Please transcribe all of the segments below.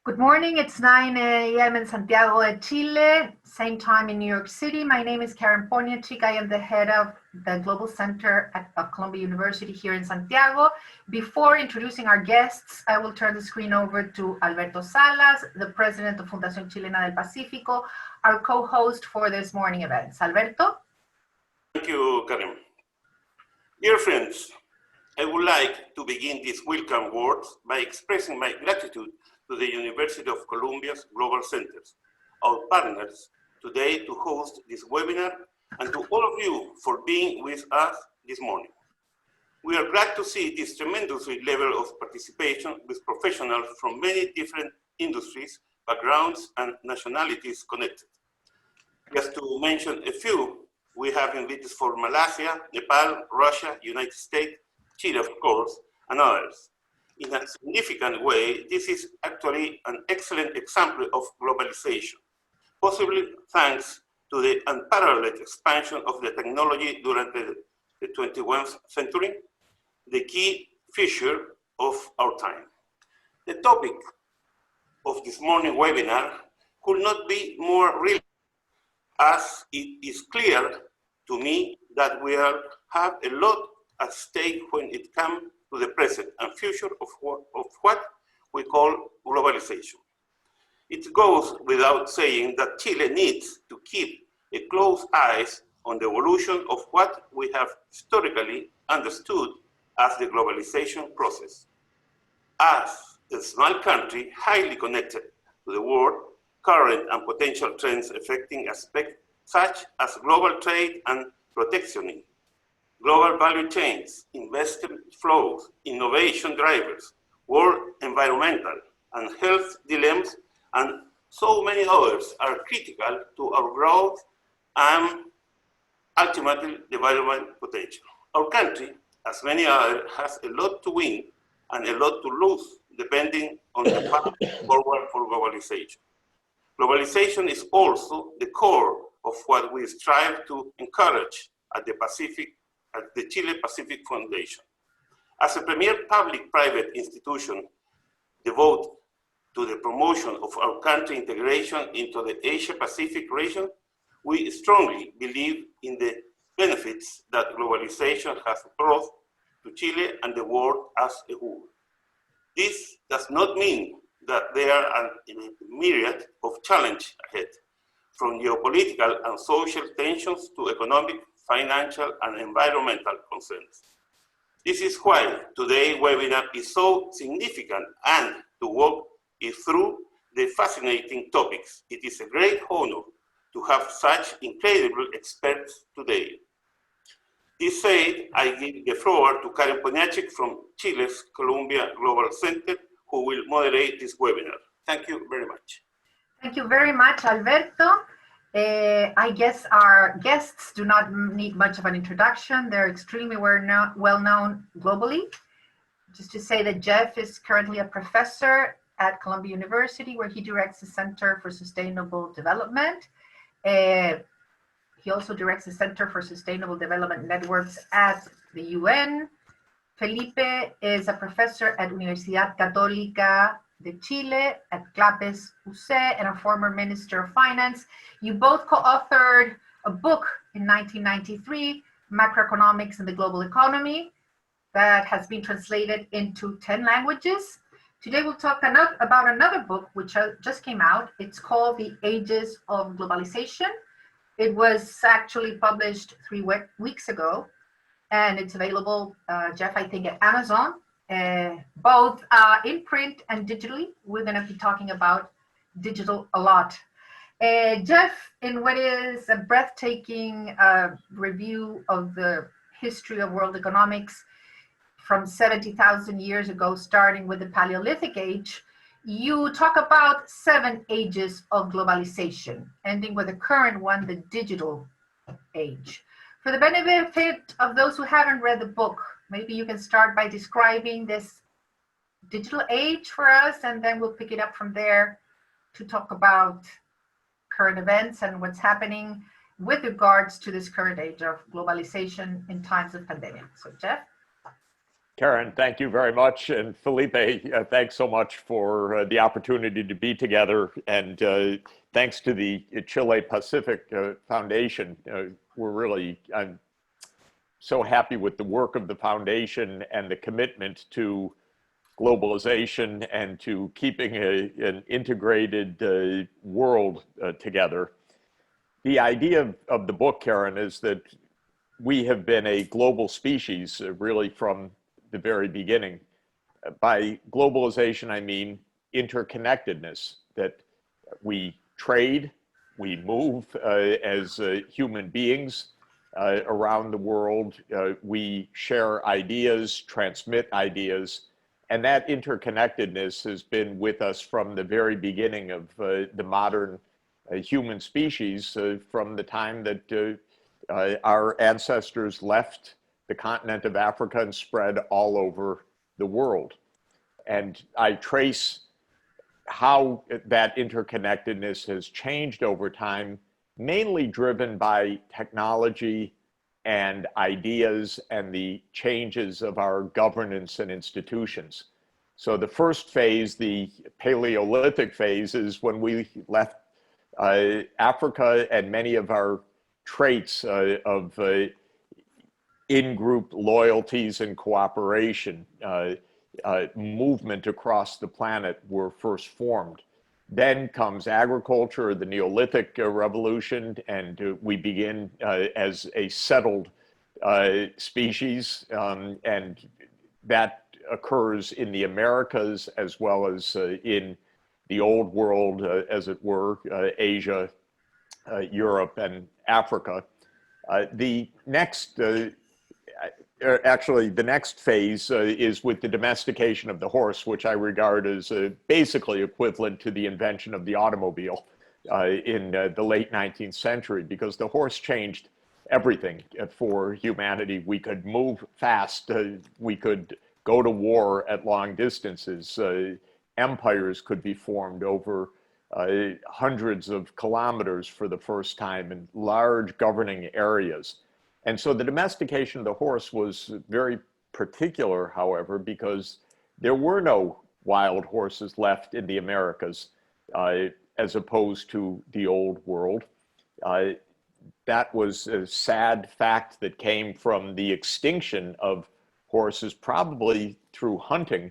Good morning, it's 9 a.m. in Santiago de Chile, same time in New York City. My name is Karen Poniachik. I am the head of the Global Center at Columbia University here in Santiago. Before introducing our guests, I will turn the screen over to Alberto Salas, the president of Fundación Chilena del Pacífico, our co-host for this morning events. Alberto? Thank you, Karen. Dear friends, I would like to begin these welcome words by expressing my gratitude to the University of Columbia's Global Centers, our partners today to host this webinar, and to all of you for being with us this morning. We are glad to see this tremendous level of participation with professionals from many different industries, backgrounds, and nationalities connected. Just to mention a few, we have invitees for Malaysia, Nepal, Russia, United States, Chile, of course, and others. In a significant way, this is actually an excellent example of globalization, possibly thanks to the unparalleled expansion of the technology during the 21st century, the key feature of our time. The topic of this morning webinar could not be more relevant, as it is clear to me that we have a lot at stake when it comes to the present and future of what we call globalization. It goes without saying that Chile needs to keep a close eye on the evolution of what we have historically understood as the globalization process. As a small country highly connected to the world, current and potential trends affecting aspects such as global trade and protectionism, global value chains, investment flows, innovation drivers, world environmental and health dilemmas, and so many others are critical to our growth and ultimately development potential. Our country, as many others, has a lot to win and a lot to lose, depending on the path forward for globalization. Globalization is also the core of what we strive to encourage at the Chile Pacific Foundation. As a premier public-private institution devoted to the promotion of our country integration into the Asia-Pacific region, we strongly believe in the benefits that globalization has brought to Chile and the world as a whole. This does not mean that there are a myriad of challenges ahead, from geopolitical and social tensions to economic, financial, and environmental concerns. This is why today's webinar is so significant, and to walk it through the fascinating topics. It is a great honor to have such incredible experts today. This said, I give the floor to Karen Poniachik from Chile's Columbia Global Center, who will moderate this webinar. Thank you very much. Thank you very much, Alberto. I guess our guests do not need much of an introduction. They're extremely well known globally. Just to say that Jeff is currently a professor at Columbia University, where he directs the Center for Sustainable Development. He also directs the Center for Sustainable Development Networks at the UN. Felipe is a professor at Universidad Católica de Chile, at GLobalización, and a former Minister of Finance. You both co-authored a book in 1993, Macroeconomics in the Global Economy, that has been translated into 10 languages. Today we'll talk about another book which just came out. It's called The Ages of Globalization. It was actually published 3 weeks ago, and it's available, Jeff, I think at Amazon, both in print and digitally. We're going to be talking about digital a lot. Jeff, in what is a breathtaking review of the history of world economics from 70,000 years ago, starting with the Paleolithic age, you talk about 7 ages of globalization, ending with the current one, the digital age. For the benefit of those who haven't read the book, maybe you can start by describing this digital age for us, and then we'll pick it up from there to talk about current events and what's happening with regards to this current age of globalization in times of pandemic. So, Jeff? Karen, thank you very much. And Felipe, thanks so much for the opportunity to be together. And thanks to the Chile Pacific Foundation. I'm so happy with the work of the foundation and the commitment to globalization and to keeping an integrated world together. The idea of the book, Karen, is that we have been a global species really from the very beginning. By globalization, I mean interconnectedness, that we trade, we move as human beings around the world, we share ideas, transmit ideas, and that interconnectedness has been with us from the very beginning of the modern human species, from the time that our ancestors left the continent of Africa and spread all over the world. And I trace how that interconnectedness has changed over time, mainly driven by technology and ideas and the changes of our governance and institutions. So the first phase, the Paleolithic phase, is when we left Africa, and many of our traits of in-group loyalties and cooperation, movement across the planet were first formed. Then comes agriculture, the Neolithic revolution, and we begin as a settled species, and that occurs in the Americas as well as in the old world, as it were, Asia, Europe, and Africa. The next Actually, the next phase is with the domestication of the horse, which I regard as basically equivalent to the invention of the automobile in the late 19th century, because the horse changed everything for humanity. We could move fast, we could go to war at long distances, empires could be formed over hundreds of kilometers for the first time in large governing areas. And so the domestication of the horse was very particular, however, because there were no wild horses left in the Americas, as opposed to the old world. That was a sad fact that came from the extinction of horses, probably through hunting,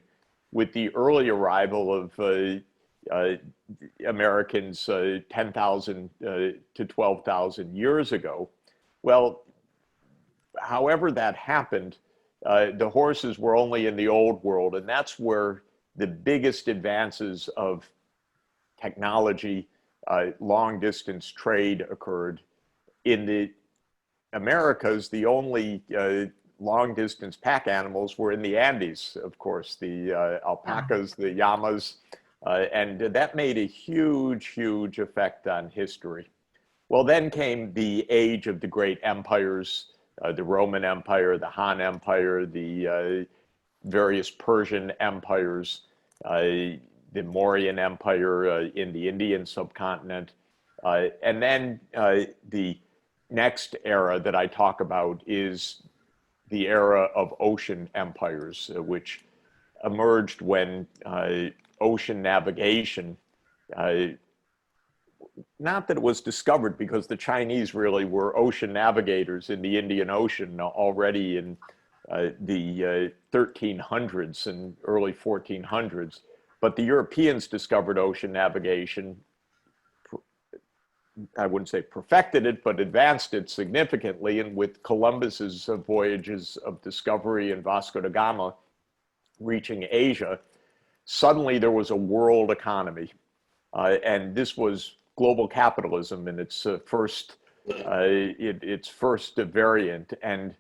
with the early arrival of Americans 10,000 to 12,000 years ago. Well, however that happened, the horses were only in the old world, and that's where the biggest advances of technology, long distance trade occurred. In the Americas, the only long distance pack animals were in the Andes, of course, the alpacas, the llamas, and that made a huge, huge effect on history. Well, then came the age of the great empires, the Roman Empire, the Han Empire, the various Persian empires, the Mauryan Empire in the Indian subcontinent. And then the next era that I talk about is the era of ocean empires, which emerged when ocean navigation, not that it was discovered, because the Chinese really were ocean navigators in the Indian Ocean already in the 1300s and early 1400s. But the Europeans discovered ocean navigation. I wouldn't say perfected it, but advanced it significantly. And with Columbus's voyages of discovery and Vasco da Gama reaching Asia, suddenly there was a world economy. And this was global capitalism in its first variant. And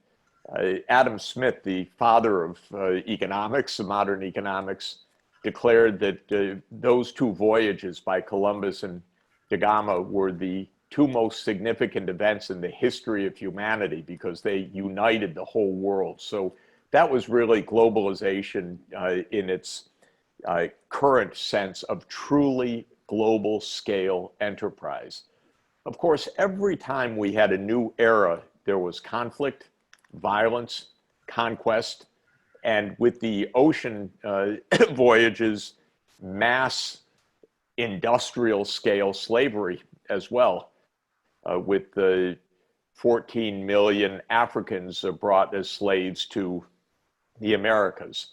Adam Smith, the father of economics, modern economics, declared that those two voyages by Columbus and da Gama were the two most significant events in the history of humanity, because they united the whole world. So that was really globalization in its current sense of truly global scale enterprise. Of course, every time we had a new era, there was conflict, violence, conquest, And with the ocean voyages, mass industrial scale slavery as well, with the 14 million Africans brought as slaves to the Americas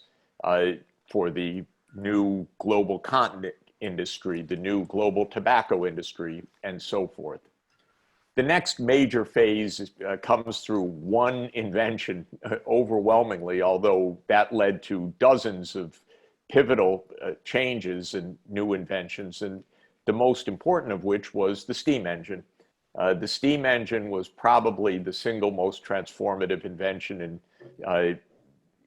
for the new global continent industry, the new global tobacco industry, and so forth. The next major phase comes through one invention overwhelmingly, although that led to dozens of pivotal changes and new inventions, and the most important of which was the steam engine. The steam engine was probably the single most transformative invention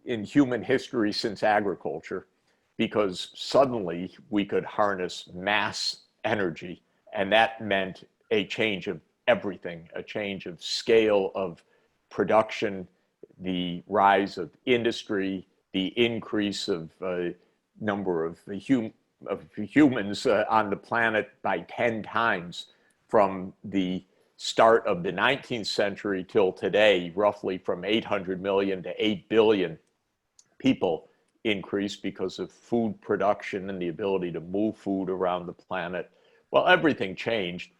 in human history since agriculture, because suddenly we could harness mass energy, and that meant a change of everything, a change of scale of production, the rise of industry, the increase of number of humans on the planet by 10 times from the start of the 19th century till today, roughly from 800 million to 8 billion people increased because of food production and the ability to move food around the planet. Well, everything changed.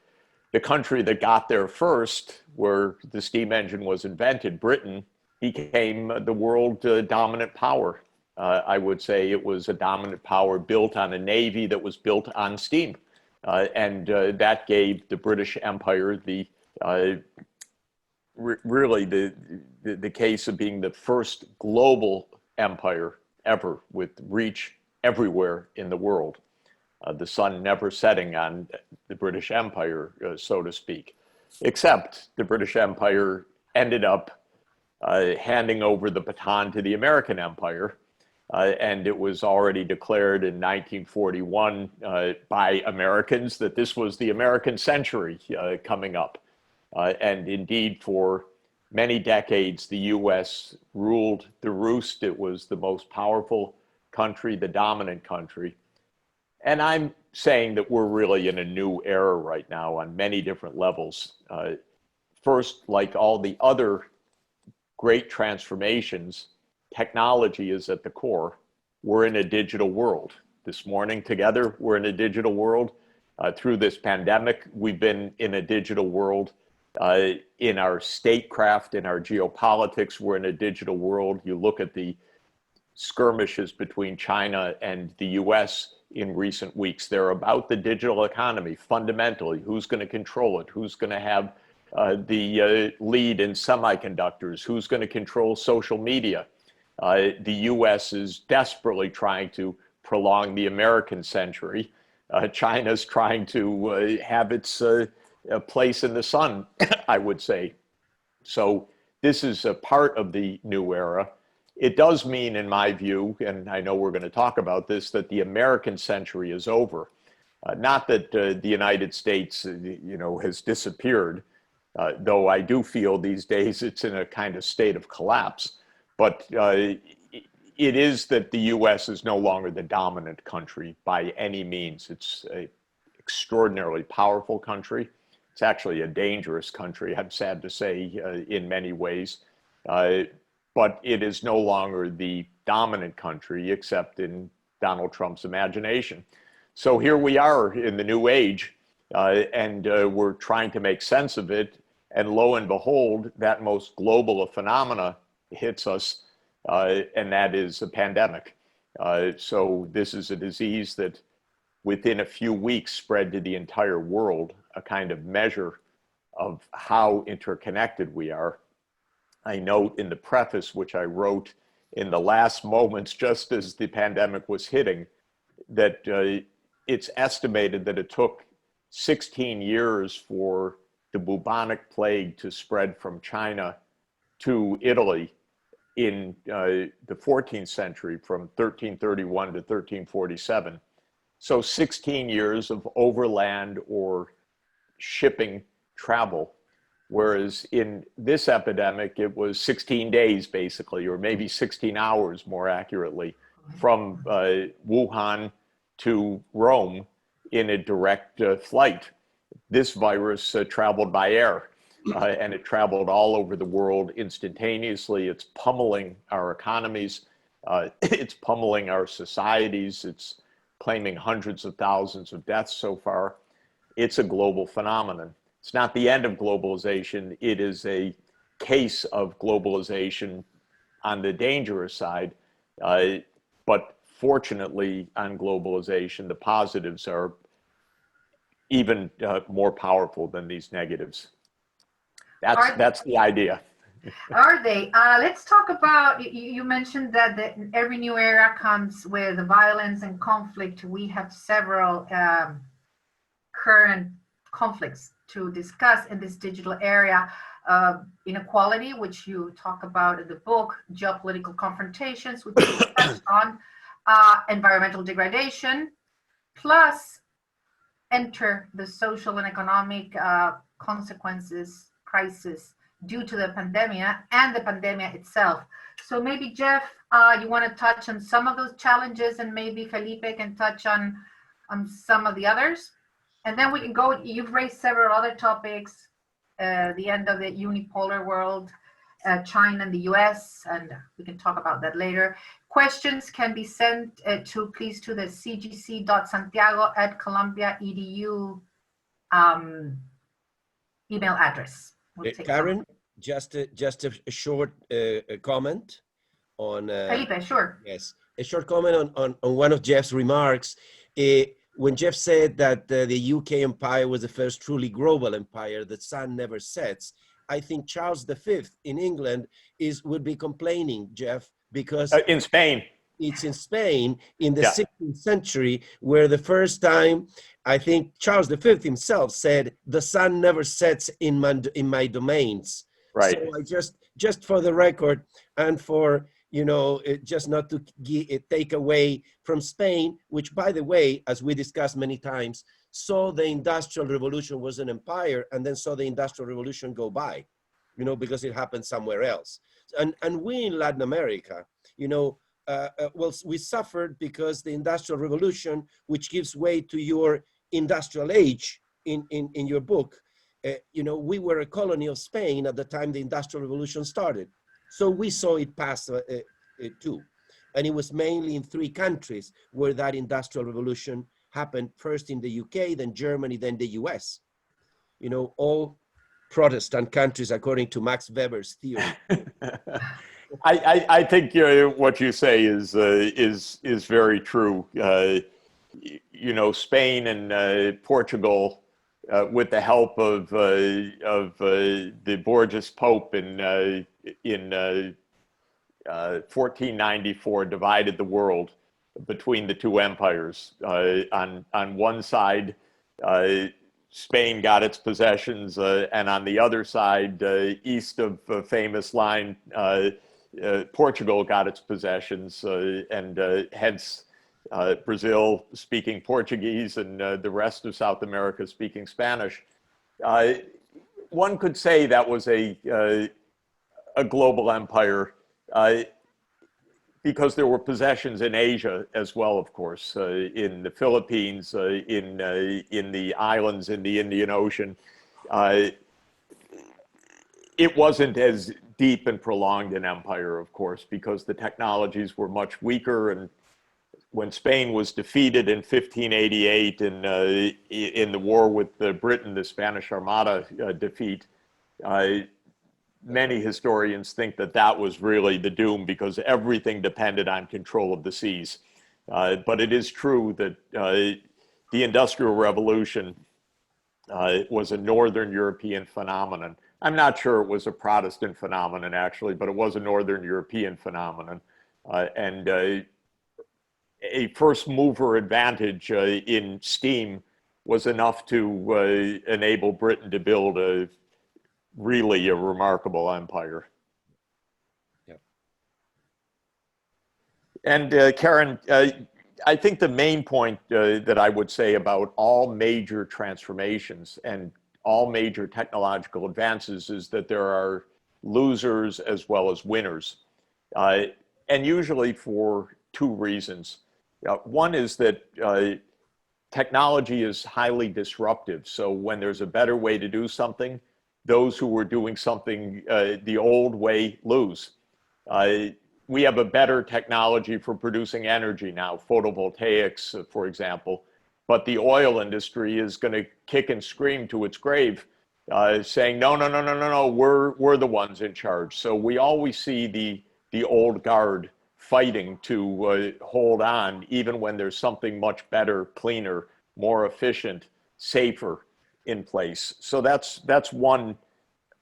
The country that got there first, where the steam engine was invented, Britain, became the world dominant power. I would say it was a dominant power built on a navy that was built on steam. And that gave the British Empire really the case of being the first global empire ever, with reach everywhere in the world. The sun never setting on the British Empire, so to speak, except the British Empire ended up handing over the baton to the American Empire. And it was already declared in 1941 by Americans that this was the American century coming up. And indeed, for many decades, the US ruled the roost. It was the most powerful country, the dominant country. And I'm saying that we're really in a new era right now on many different levels. First, like all the other great transformations, technology is at the core. We're in a digital world. This morning together, we're in a digital world. Through this pandemic, we've been in a digital world. In our statecraft, in our geopolitics, we're in a digital world. You look at the skirmishes between China and the US in recent weeks. They're about the digital economy, fundamentally. Who's going to control it? Who's going to have the lead in semiconductors? Who's going to control social media? The US is desperately trying to prolong the American century. China's trying to have its place in the sun, I would say. So this is a part of the new era. It does mean, in my view, and I know we're going to talk about this, that the American century is over. Not that the United States, has disappeared, though I do feel these days it's in a kind of state of collapse. But it is that the US is no longer the dominant country by any means. It's an extraordinarily powerful country. It's actually a dangerous country, I'm sad to say, in many ways. But it is no longer the dominant country, except in Donald Trump's imagination. So here we are in the new age, and we're trying to make sense of it. And lo and behold, that most global phenomena hits us, and that is a pandemic. So this is a disease that within a few weeks spread to the entire world, a kind of measure of how interconnected we are. I note in the preface, which I wrote in the last moments, just as the pandemic was hitting, that it's estimated that it took 16 years for the bubonic plague to spread from China to Italy in the 14th century, from 1331 to 1347. So 16 years of overland or shipping travel. Whereas in this epidemic, it was 16 days, basically, or maybe 16 hours more accurately, from Wuhan to Rome in a direct flight. This virus traveled by air, and it traveled all over the world instantaneously. It's pummeling our economies. It's pummeling our societies. It's claiming hundreds of thousands of deaths so far. It's a global phenomenon. It's not the end of globalization. It is a case of globalization on the dangerous side. But fortunately, on globalization, the positives are even more powerful than these negatives. That's the idea. Are they? Let's talk about, you mentioned that every new era comes with violence and conflict. We have several current conflicts to discuss in this digital area. Inequality, which you talk about in the book, geopolitical confrontations, which you touched on, environmental degradation, plus enter the social and economic consequences, crisis due to the pandemic and the pandemic itself. So maybe Jeff, you want to touch on some of those challenges, and maybe Felipe can touch on some of the others, and then we can go. You've raised several other topics, the end of the unipolar world, China and the US, and we can talk about that later. Questions can be sent please to the cgc.santiago@columbia.edu email address. We'll Karen, just a short comment on Felipe, sure. Yes, a short comment on one of Jeff's remarks. When Jeff said that the UK empire was the first truly global empire, the sun never sets, I think Charles V in England would be complaining, Jeff, because in Spain. It's in Spain in the 16th century, where the first time, I think Charles V himself said, "The sun never sets in my domains." Right. So I just for the record, and for just not to take away from Spain, which, by the way, as we discussed many times, saw the Industrial Revolution was an empire, and then saw the Industrial Revolution go by, because it happened somewhere else. And we in Latin America, well, we suffered because the Industrial Revolution, which gives way to your industrial age in your book, we were a colony of Spain at the time the Industrial Revolution started. So we saw it pass too. And it was mainly in 3 countries where that Industrial Revolution happened, first in the UK, then Germany, then the US. All Protestant countries, according to Max Weber's theory. I think what you say is very true. Spain and Portugal, with the help of the Borgias Pope in 1494, divided the world between the 2 empires. On one side, Spain got its possessions, and on the other side, east of the famous line, Portugal got its possessions, and hence Brazil speaking Portuguese and the rest of South America speaking Spanish. One could say that was a global empire because there were possessions in Asia as well, of course, in the Philippines, in the islands in the Indian Ocean. It wasn't as deep and prolonged an empire, of course, because the technologies were much weaker. And when Spain was defeated in 1588 in the war with Britain, the Spanish Armada defeat, many historians think that was really the doom, because everything depended on control of the seas. But it is true that the Industrial Revolution was a Northern European phenomenon. I'm not sure it was a Protestant phenomenon, actually, but it was a Northern European phenomenon. And a first mover advantage in steam was enough to enable Britain to build really a remarkable empire. Yeah. And Karen, I think the main point that I would say about all major transformations and all major technological advances is that there are losers as well as winners, and usually for 2 reasons. One is that technology is highly disruptive. So when there's a better way to do something, those who were doing something the old way lose. we have a better technology for producing energy now, photovoltaics, for example, but the oil industry is going to kick and scream to its grave, saying, no, no, no, no, no, no, we're the ones in charge. So we always see the old guard fighting to hold on, even when there's something much better, cleaner, more efficient, safer in place. So that's one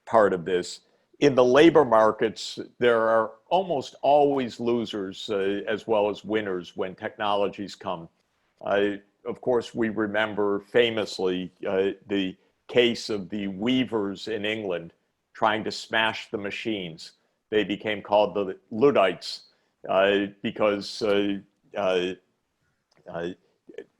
part of this. In the labor markets, there are almost always losers as well as winners when technologies come. Of course, we remember famously the case of the weavers in England trying to smash the machines. They became called the Luddites because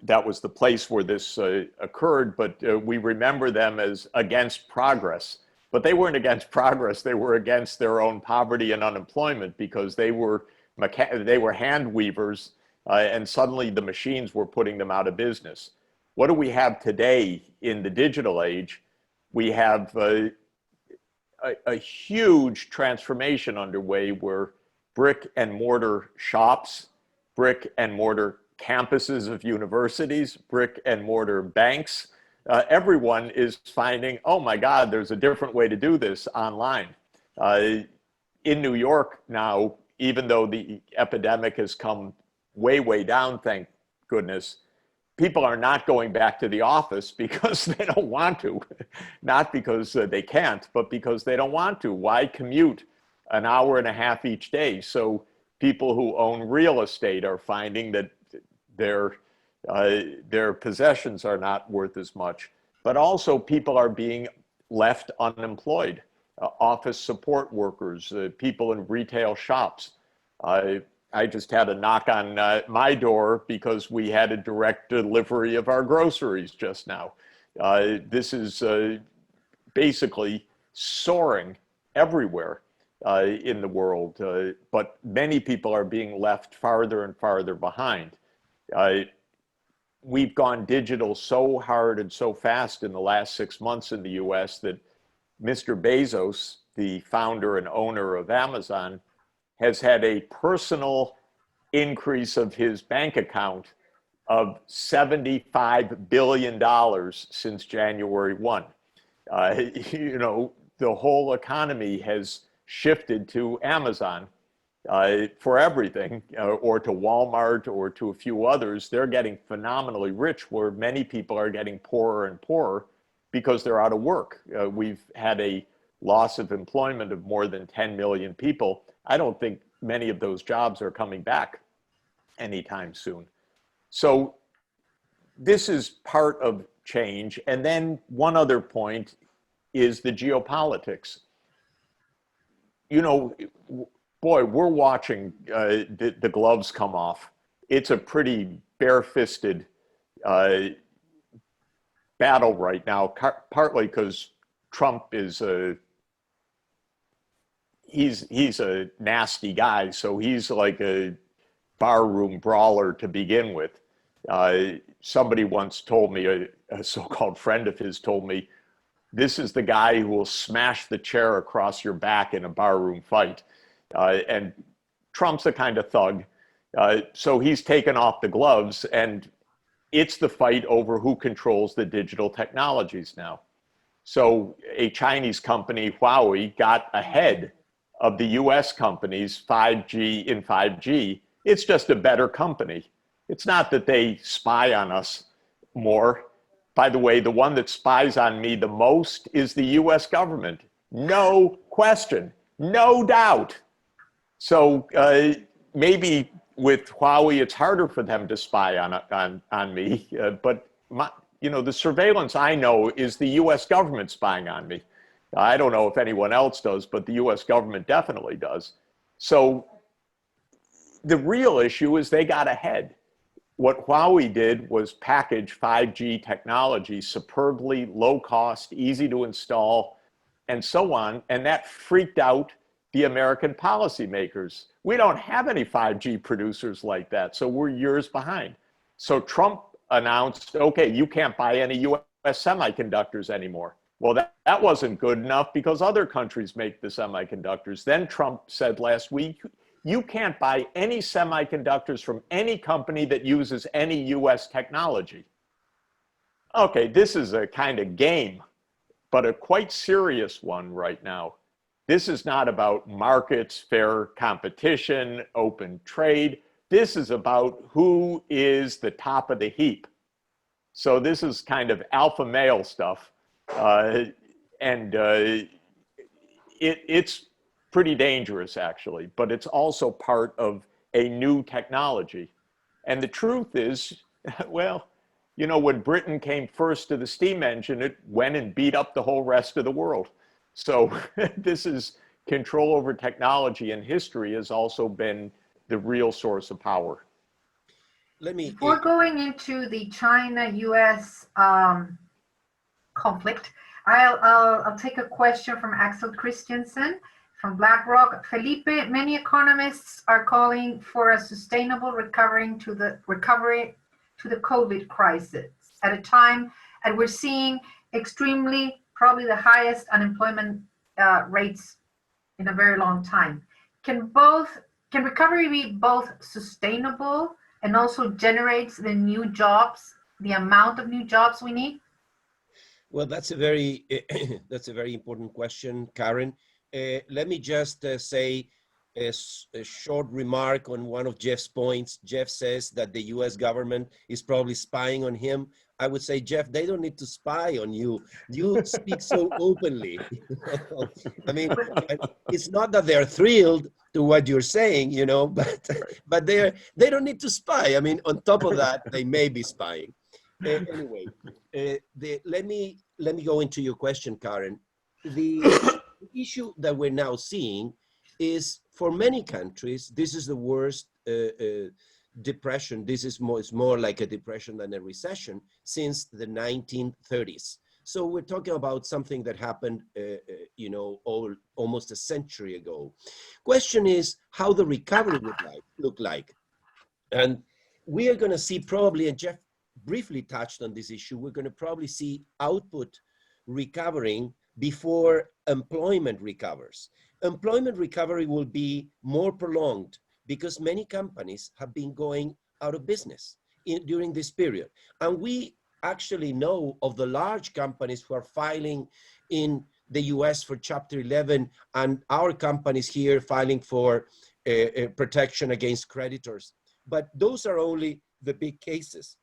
that was the place where this occurred, but we remember them as against progress. But they weren't against progress, they were against their own poverty and unemployment, because they were hand weavers, and suddenly the machines were putting them out of business. What do we have today in the digital age? We have a huge transformation underway where brick and mortar shops, brick and mortar campuses of universities, brick and mortar banks, everyone is finding, oh my God, there's a different way to do this online. In New York now, even though the epidemic has come way, way down, thank goodness, people are not going back to the office because they don't want to. Not because they can't, but because they don't want to. Why commute an hour and a half each day? So people who own real estate are finding that their possessions are not worth as much, but also people are being left unemployed. Office support workers, people in retail shops. I just had a knock on my door because we had a direct delivery of our groceries just now. This is basically soaring everywhere in the world, but many people are being left farther and farther behind. We've gone digital so hard and so fast in the last 6 months in the US that Mr. Bezos, the founder and owner of Amazon, has had a personal increase of his bank account of $75 billion since January 1. You know, the whole economy has shifted to Amazon for everything, or to Walmart or to a few others. They're getting phenomenally rich, where many people are getting poorer and poorer because they're out of work. We've had a loss of employment of more than 10 million people. I don't think many of those jobs are coming back anytime soon. So this is part of change. And then one other point is the geopolitics. You know, boy, we're watching the gloves come off. It's a pretty bare-fisted battle right now, partly because Trump is he's a nasty guy, so he's like a barroom brawler to begin with. Somebody once told me, a so-called friend of his told me, this is the guy who will smash the chair across your back in a barroom fight. And Trump's a kind of thug. So he's taken off the gloves, and it's the fight over who controls the digital technologies now. So a Chinese company, Huawei, got ahead of the US companies 5G in 5G. It's just a better company. It's not that they spy on us more. By the way, the one that spies on me the most is the US government. No question, no doubt. So maybe with Huawei, it's harder for them to spy on me, but you know, the surveillance I know is the US government spying on me. I don't know if anyone else does, but the US government definitely does. So the real issue is they got ahead. What Huawei did was package 5G technology superbly, low cost, easy to install, and so on. And that freaked out the American policymakers. We don't have any 5G producers like that, so we're years behind. So Trump announced, okay, you can't buy any US semiconductors anymore. Well, that wasn't good enough because other countries make the semiconductors. Then Trump said last week, you can't buy any semiconductors from any company that uses any US technology. Okay, this is a kind of game, but a quite serious one right now. This is not about markets, fair competition, open trade. This is about who is the top of the heap. So this is kind of alpha male stuff. It's pretty dangerous, actually, but it's also part of a new technology. And the truth is, well, you know, when Britain came first to the steam engine, it went and beat up the whole rest of the world. So this is control over technology, and history has also been the real source of power. Before going into the China-US conflict, I'll take a question from Axel Christensen from BlackRock. Felipe, many economists are calling for a sustainable recovery to the COVID crisis at a time, and we're seeing probably the highest unemployment rates in a very long time. Can recovery be both sustainable and also generates the new jobs, the amount of new jobs we need? Well, that's a very important question, Karen. Let me just say a short remark on one of Jeff's points. Jeff says that the US government is probably spying on him. I would say, Jeff, they don't need to spy on you. You speak so openly. I mean, it's not that they're thrilled to what you're saying, you know, but they don't need to spy. I mean, on top of that, they may be spying. Anyway, let me go into your question, Karen. The issue that we're now seeing is, for many countries, this is the worst depression. This is more like a depression than a recession since the 1930s. So we're talking about something that happened, you know, almost a century ago. Question is how the recovery would look like. And we are going to see probably, and Jeff briefly touched on this issue, we're going to probably see output recovering before employment recovers. Employment recovery will be more prolonged because many companies have been going out of business during this period. And we actually know of the large companies who are filing in the US for Chapter 11, and our companies here filing for protection against creditors. But those are only the big cases.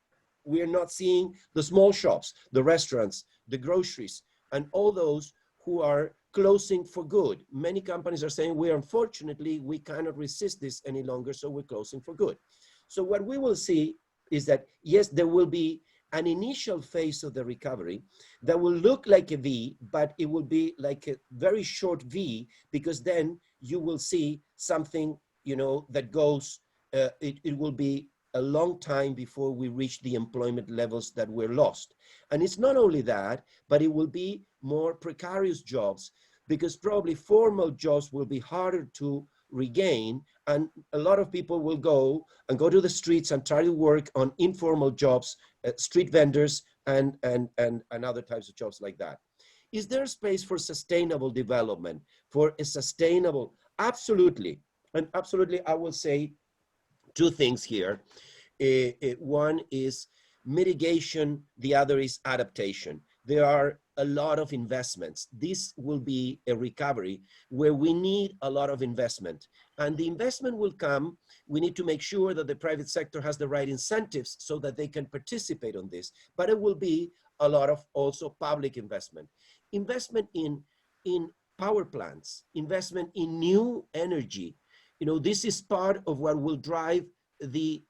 We are not seeing the small shops, the restaurants, the groceries, and all those who are closing for good. Many companies are saying, unfortunately, we cannot resist this any longer, so we're closing for good. So what we will see is that, yes, there will be an initial phase of the recovery that will look like a V, but it will be like a very short V, because then you will see something, you know, that goes, it will be a long time before we reach the employment levels that were lost. And it's not only that, but it will be more precarious jobs, because probably formal jobs will be harder to regain, and a lot of people will go to the streets and try to work on informal jobs, street vendors and other types of jobs like that. Is there space for sustainable development, for a sustainable? Absolutely. And absolutely, I will say two things here. One is mitigation, the other is adaptation. There are a lot of investments. This will be a recovery where we need a lot of investment. And the investment will come, we need to make sure that the private sector has the right incentives so that they can participate on this. But it will be a lot of also public investment. Investment in power plants, investment in new energy. You know, this is part of what will drive the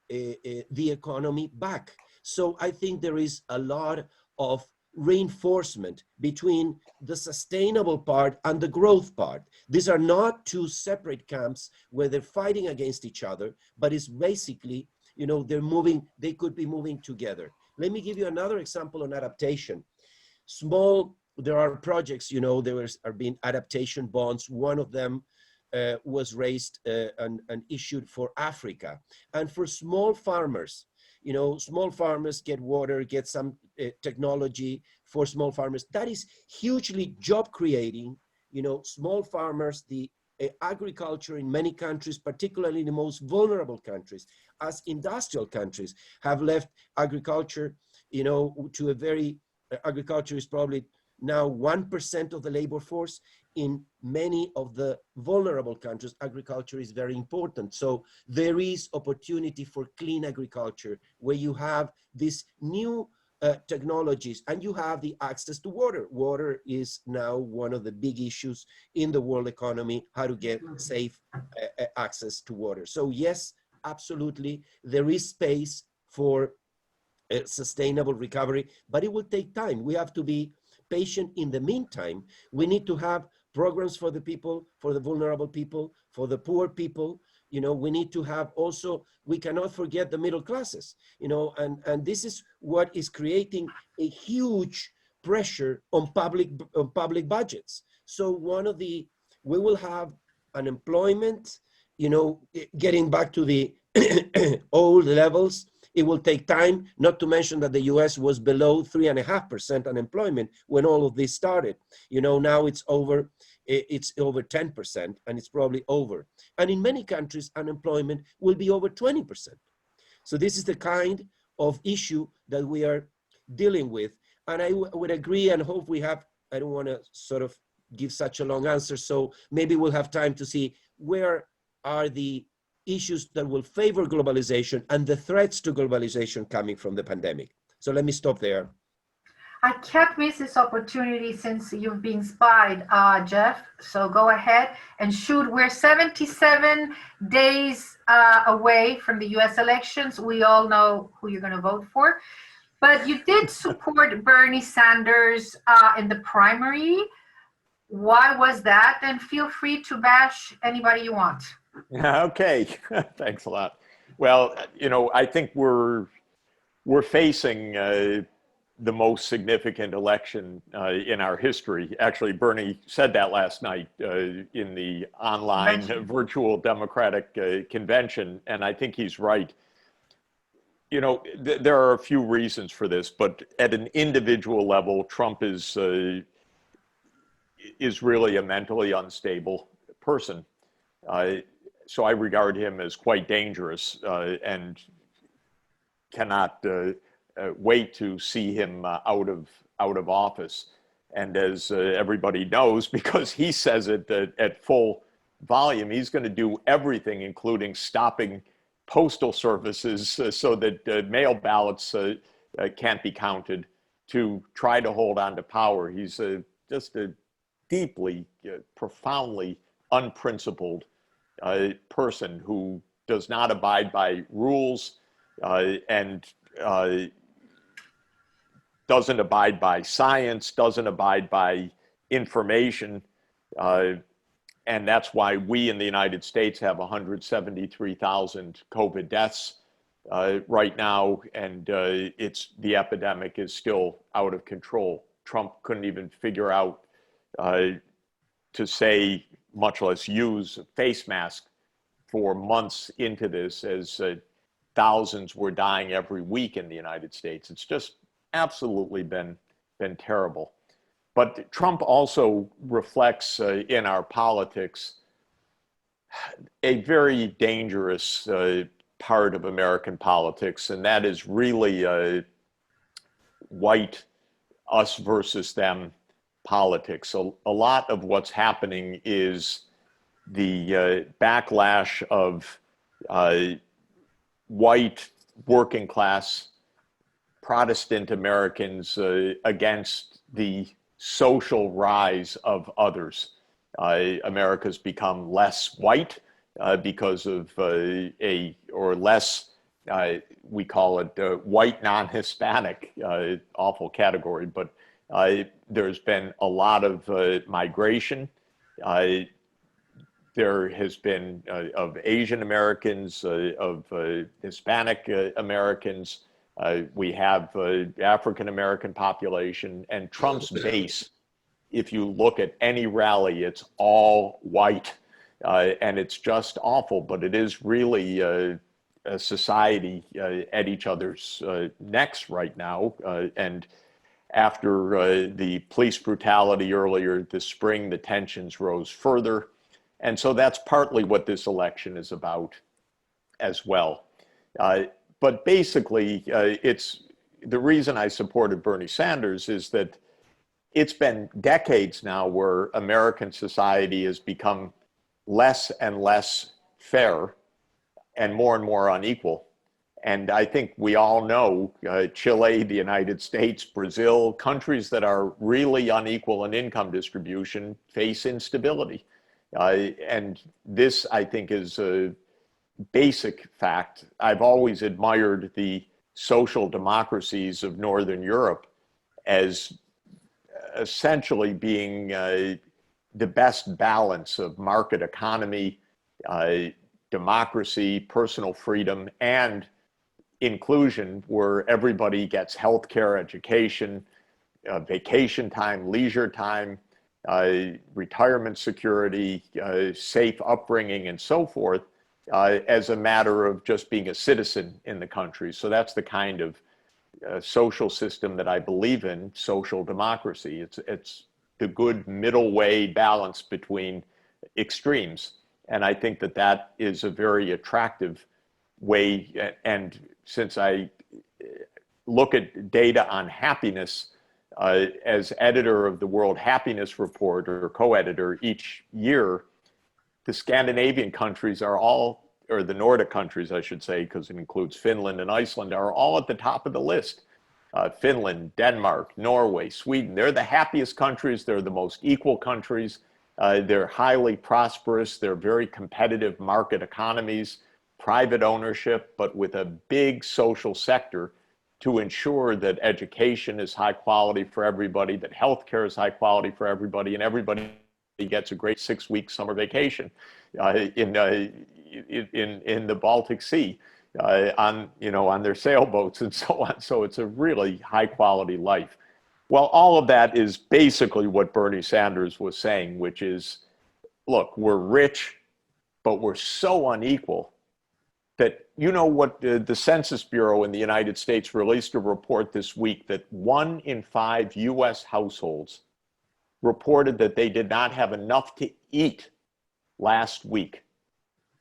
economy back. So I think there is a lot of reinforcement between the sustainable part and the growth part. These are not two separate camps where they're fighting against each other, but it's basically, you know, they could be moving together. Let me give you another example on adaptation. There are projects, you know, are being adaptation bonds. One of them was raised and issued for Africa. And for small farmers, you know, small farmers get water, get some technology for small farmers. That is hugely job creating. You know, small farmers, the agriculture in many countries, particularly the most vulnerable countries, as industrial countries, have left agriculture, you know, to a very, agriculture is probably now 1% of the labor force. In many of the vulnerable countries, agriculture is very important. So there is opportunity for clean agriculture, where you have these new technologies and you have the access to water. Water is now one of the big issues in the world economy, how to get safe access to water. So yes, absolutely, there is space for sustainable recovery, but it will take time. We have to be patient. In the meantime, we need to have programs for the people, for the vulnerable people, for the poor people. You know, we need to have also, we cannot forget the middle classes, you know, and this is what is creating a huge pressure on public budgets. So we will have unemployment, you know, getting back to the old levels. It will take time, not to mention that the US was below 3.5% unemployment when all of this started. You know, now it's over 10%, and it's probably over. And in many countries, unemployment will be over 20%. So this is the kind of issue that we are dealing with. And I would agree and hope we have, I don't want to sort of give such a long answer, so maybe we'll have time to see where are the issues that will favor globalization and the threats to globalization coming from the pandemic. So let me stop there. I can't miss this opportunity since you've been spied, Jeff. So go ahead and shoot. We're 77 days away from the US elections. We all know who you're going to vote for. But you did support Bernie Sanders in the primary. Why was that? And feel free to bash anybody you want. Okay, thanks a lot. Well, you know, I think we're facing the most significant election in our history. Actually, Bernie said that last night in the online virtual Democratic convention, and I think he's right. You know, there are a few reasons for this, but at an individual level, Trump is really a mentally unstable person. So I regard him as quite dangerous and cannot wait to see him out of office. And as everybody knows, because he says it at full volume, he's going to do everything, including stopping postal services so that mail ballots can't be counted, to try to hold on to power. He's just a deeply, profoundly unprincipled person who does not abide by rules and doesn't abide by science, doesn't abide by information. And that's why we in the United States have 173,000 COVID deaths right now, and the epidemic is still out of control. Trump couldn't even figure out to say, much less use, a face mask for months into this, as thousands were dying every week in the United States. It's just absolutely been terrible. But Trump also reflects in our politics a very dangerous part of American politics, and that is really white us versus them politics. So a lot of what's happening is the backlash of white working class Protestant Americans against the social rise of others. America's become less white because of less, we call it white non-Hispanic, awful category, but there's been a lot of migration. There has been of Asian Americans, of Hispanic Americans. We have African American population, and Trump's base, if you look at any rally, it's all white, and it's just awful. But it is really a society at each other's necks right now. And after the police brutality earlier this spring, the tensions rose further. And so that's partly what this election is about as well. But basically, it's the reason I supported Bernie Sanders is that it's been decades now where American society has become less and less fair and more unequal. And I think we all know Chile, the United States, Brazil, countries that are really unequal in income distribution face instability. And this, I think, is a basic fact. I've always admired the social democracies of Northern Europe as essentially being the best balance of market economy, democracy, personal freedom, and inclusion, where everybody gets healthcare, education, vacation time, leisure time, retirement security, safe upbringing, and so forth, as a matter of just being a citizen in the country. So that's the kind of social system that I believe in, social democracy. It's the good middle way balance between extremes. And I think that that is a very attractive way. And since I look at data on happiness, as editor of the World Happiness Report, or co-editor each year, the Scandinavian countries are all, or the Nordic countries, I should say, because it includes Finland and Iceland, are all at the top of the list. Finland, Denmark, Norway, Sweden, they're the happiest countries. They're the most equal countries. They're highly prosperous. They're very competitive market economies, private ownership, but with a big social sector to ensure that education is high quality for everybody, that healthcare is high quality for everybody, and everybody gets a great 6-week summer vacation in the Baltic Sea on their sailboats and so on. So it's a really high quality life. Well, all of that is basically what Bernie Sanders was saying, which is, look, we're rich, but we're so unequal that, what the Census Bureau in the United States released a report this week that 1 in 5 US households reported that they did not have enough to eat last week.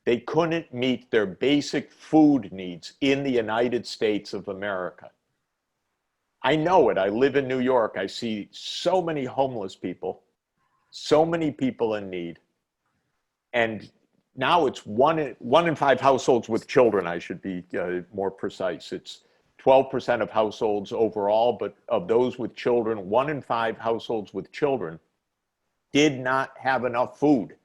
They couldn't meet their basic food needs in the United States of America. I know it. I live in New York. I see so many homeless people, so many people in need. And now it's 1 in 5 households with children, I should be more precise. It's 12% of households overall, but of those with children, 1 in 5 households with children did not have enough food.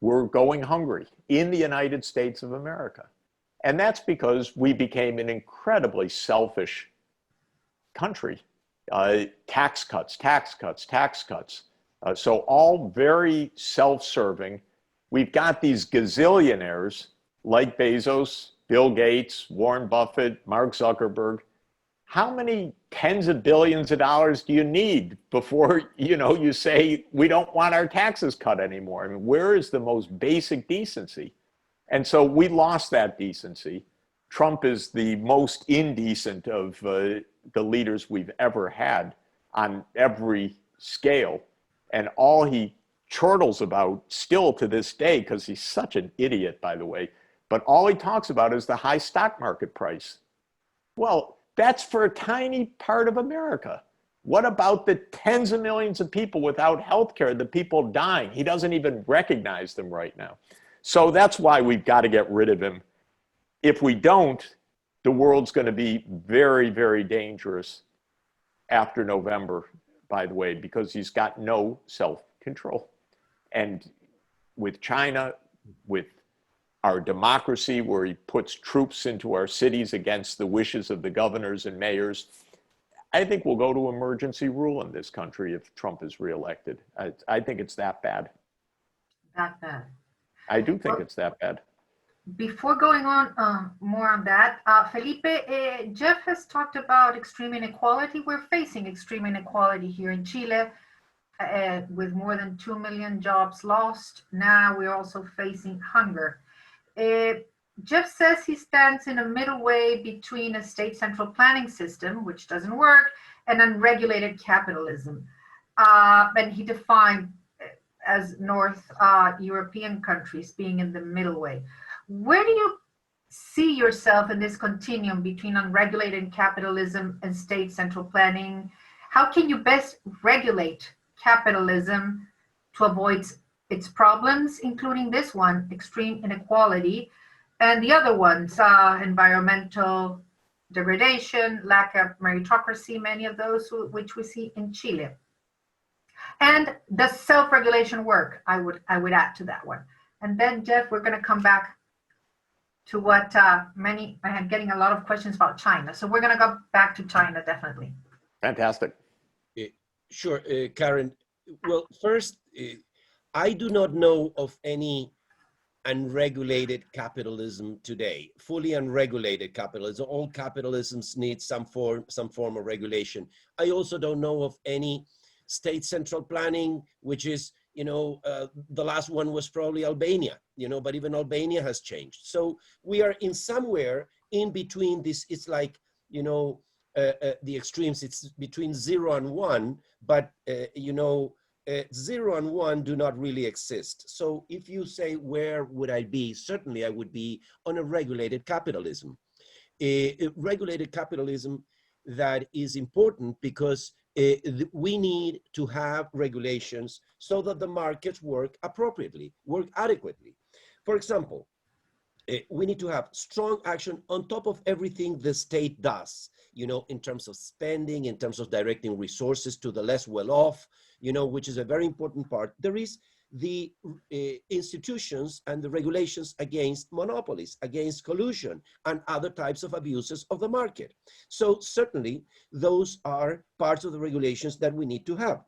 We're going hungry in the United States of America. And that's because we became an incredibly selfish country. Tax cuts. So all very self-serving. We've got these gazillionaires like Bezos, Bill Gates, Warren Buffett, Mark Zuckerberg. How many tens of billions of dollars do you need before you say we don't want our taxes cut anymore? I mean, where is the most basic decency? And so we lost that decency. Trump is the most indecent of the leaders we've ever had on every scale. And all he chortles about still to this day, because he's such an idiot, by the way, but all he talks about is the high stock market price. Well, that's for a tiny part of America. What about the tens of millions of people without health care, the people dying? He doesn't even recognize them right now. So that's why we've got to get rid of him. If we don't, the world's going to be very, very dangerous after November, by the way, because he's got no self-control. And with China, with our democracy, where he puts troops into our cities against the wishes of the governors and mayors, I think we'll go to emergency rule in this country if Trump is reelected. I think it's that bad. That bad. I do think it's that bad. Before going on more on that, Felipe, Jeff has talked about extreme inequality. We're facing extreme inequality here in Chile with more than 2 million jobs lost. Now we're also facing hunger. Jeff says he stands in a middle way between a state central planning system, which doesn't work, and unregulated capitalism. And he defined as North European countries being in the middle way. Where do you see yourself in this continuum between unregulated capitalism and state central planning? How can you best regulate capitalism to avoid its problems, including this one, extreme inequality, and the other ones, environmental degradation, lack of meritocracy, many of those which we see in Chile. And the self-regulation work, I would add to that one. And then, Jeff, we're going to come back to what I am getting a lot of questions about China. So we're going to go back to China, definitely. Fantastic. Sure, Karen. Well, first, I do not know of any unregulated capitalism today, fully unregulated capitalism. All capitalisms need some form of regulation. I also don't know of any state central planning, which is, the last one was probably Albania, but even Albania has changed. So we are in somewhere in between this. It's like, the extremes. It's between 0 and 1, but 0 and 1 do not really exist. So if you say, where would I be? Certainly I would be on a regulated capitalism. A regulated capitalism that is important because we need to have regulations so that the markets work appropriately, work adequately. For example, we need to have strong action on top of everything the state does, in terms of spending, in terms of directing resources to the less well-off, which is a very important part. There is the institutions and the regulations against monopolies, against collusion, and other types of abuses of the market. So certainly, those are parts of the regulations that we need to have.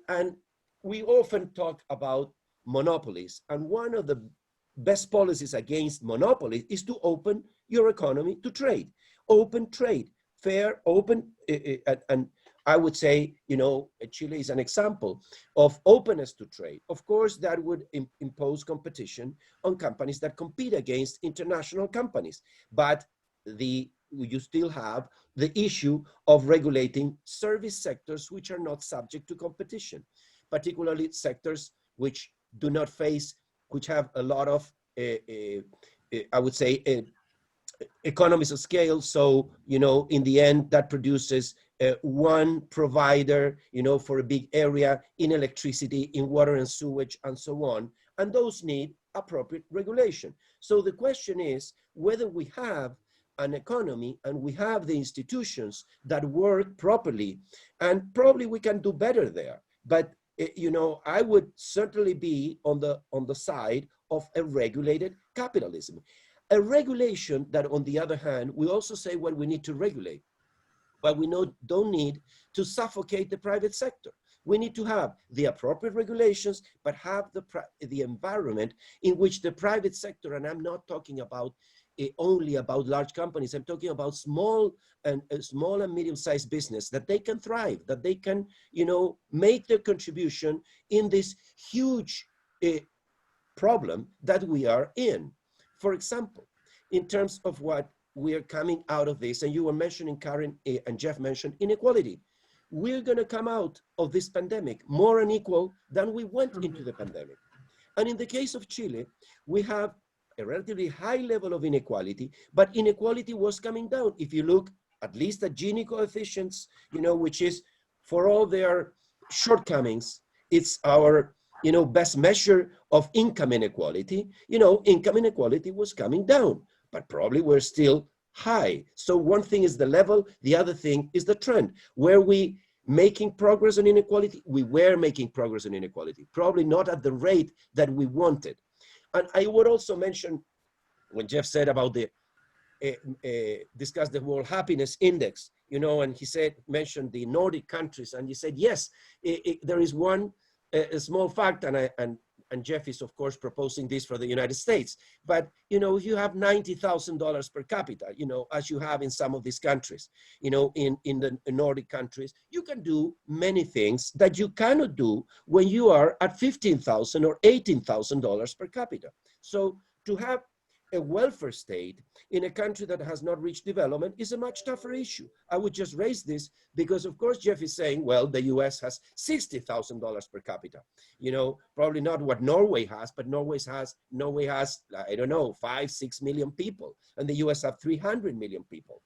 And we often talk about monopolies, and one of the best policies against monopolies is to open your economy to trade. Open trade, fair, open, and I would say, Chile is an example of openness to trade. Of course, that would impose competition on companies that compete against international companies, but you still have the issue of regulating service sectors which are not subject to competition, particularly sectors which do not face, which have a lot of, I would say, economies of scale. So, in the end, that produces one provider, for a big area in electricity, in water and sewage, and so on. And those need appropriate regulation. So the question is whether we have an economy and we have the institutions that work properly, and probably we can do better there. But I would certainly be on the side of a regulated capitalism. A regulation that, on the other hand, we also say, well, we need to regulate, but we don't need to suffocate the private sector. We need to have the appropriate regulations, but have the environment in which the private sector, and I'm not talking about only about large companies, I'm talking about small and medium-sized business, that they can thrive, that they can, make their contribution in this huge problem that we are in. For example, in terms of what we are coming out of this, and you were mentioning, Karen and Jeff mentioned, inequality. We're going to come out of this pandemic more unequal than we went into the pandemic. And in the case of Chile, we have a relatively high level of inequality, but inequality was coming down. If you look at least at Gini coefficients, which is, for all their shortcomings, it's our best measure of income inequality. Income inequality was coming down, but probably we're still high. So one thing is the level, the other thing is the trend. Were we making progress on inequality? We were making progress on inequality, probably not at the rate that we wanted. And I would also mention, when Jeff said about discuss the World Happiness Index, and he mentioned the Nordic countries, and he said, yes, there is one a small fact, and Jeff is of course proposing this for the United States, but if you have $90,000 per capita, as you have in some of these countries, in the Nordic countries, you can do many things that you cannot do when you are at $15,000 or $18,000 per capita. So to have a welfare state in a country that has not reached development is a much tougher issue. I would just raise this because, of course, Jeff is saying, well, the US has $60,000 per capita. You know, probably not what Norway has, but Norway has, I don't know, 5-6 million people, and the US have 300 million people.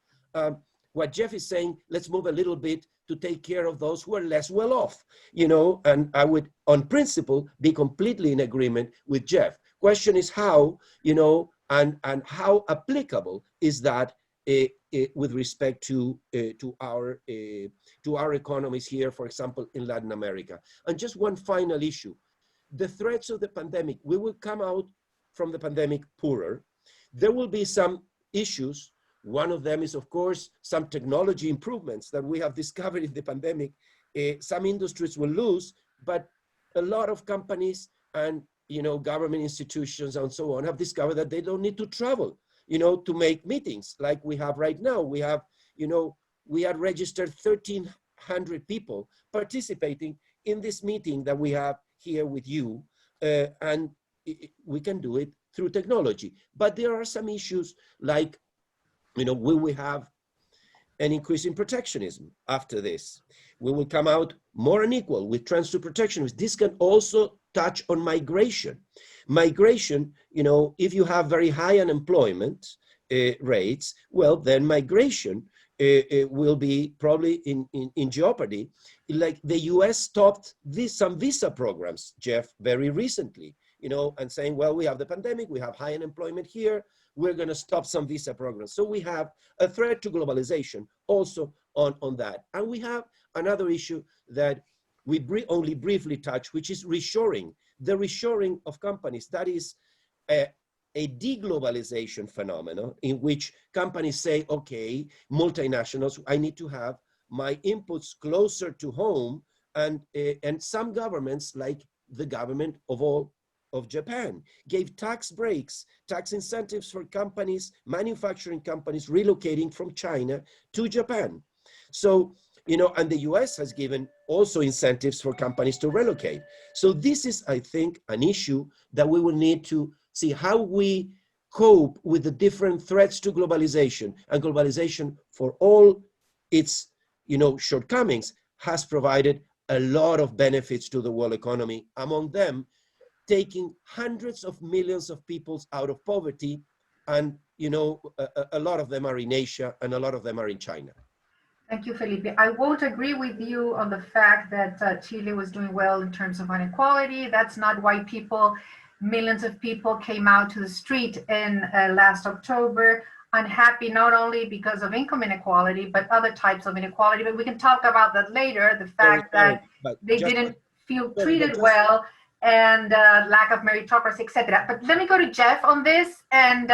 What Jeff is saying, let's move a little bit to take care of those who are less well off, you know, and I would, on principle, be completely in agreement with Jeff. Question is how, you know, and how applicable is that with respect to our economies here, for example, in Latin America. And just one final issue, the threats of the pandemic, we will come out from the pandemic poorer. There will be some issues. One of them is, of course, some technology improvements that we have discovered in the pandemic. Some industries will lose, but a lot of companies and, you know, government institutions and so on have discovered that they don't need to travel, you know, to make meetings like we have right now. We have, you know, we had registered 1,300 people participating in this meeting that we have here with you, and we can do it through technology. But there are some issues like, you know, will we have an increase in protectionism after this? We will come out more unequal with transfer protectionism. This can also touch on migration. Migration, you know, if you have very high unemployment rates, well, then migration will be probably in jeopardy. Like the US stopped some visa programs, Jeff, very recently, you know, and saying, well, we have the pandemic, we have high unemployment here, we're going to stop some visa programs. So we have a threat to globalization also on that. And we have another issue that we only briefly touch, which is reshoring. The reshoring of companies, that is a deglobalization phenomenon in which companies say, okay, multinationals, I need to have my inputs closer to home. And some governments, like the government of Japan, gave tax breaks, tax incentives for companies, manufacturing companies relocating from China to Japan. So, you know, and the US has given also incentives for companies to relocate. So this is, I think, an issue that we will need to see how we cope with the different threats to globalization. And globalization, for all its, you know, shortcomings, has provided a lot of benefits to the world economy, among them taking hundreds of millions of people out of poverty. And, you know, a lot of them are in Asia and a lot of them are in China. Thank you, Felipe. I won't agree with you on the fact that Chile was doing well in terms of inequality. That's not why millions of people came out to the street in last October, unhappy not only because of income inequality, but other types of inequality. But we can talk about that later, the fact that they didn't feel treated well, and lack of meritocracy, etc. But let me go to Jeff on this, and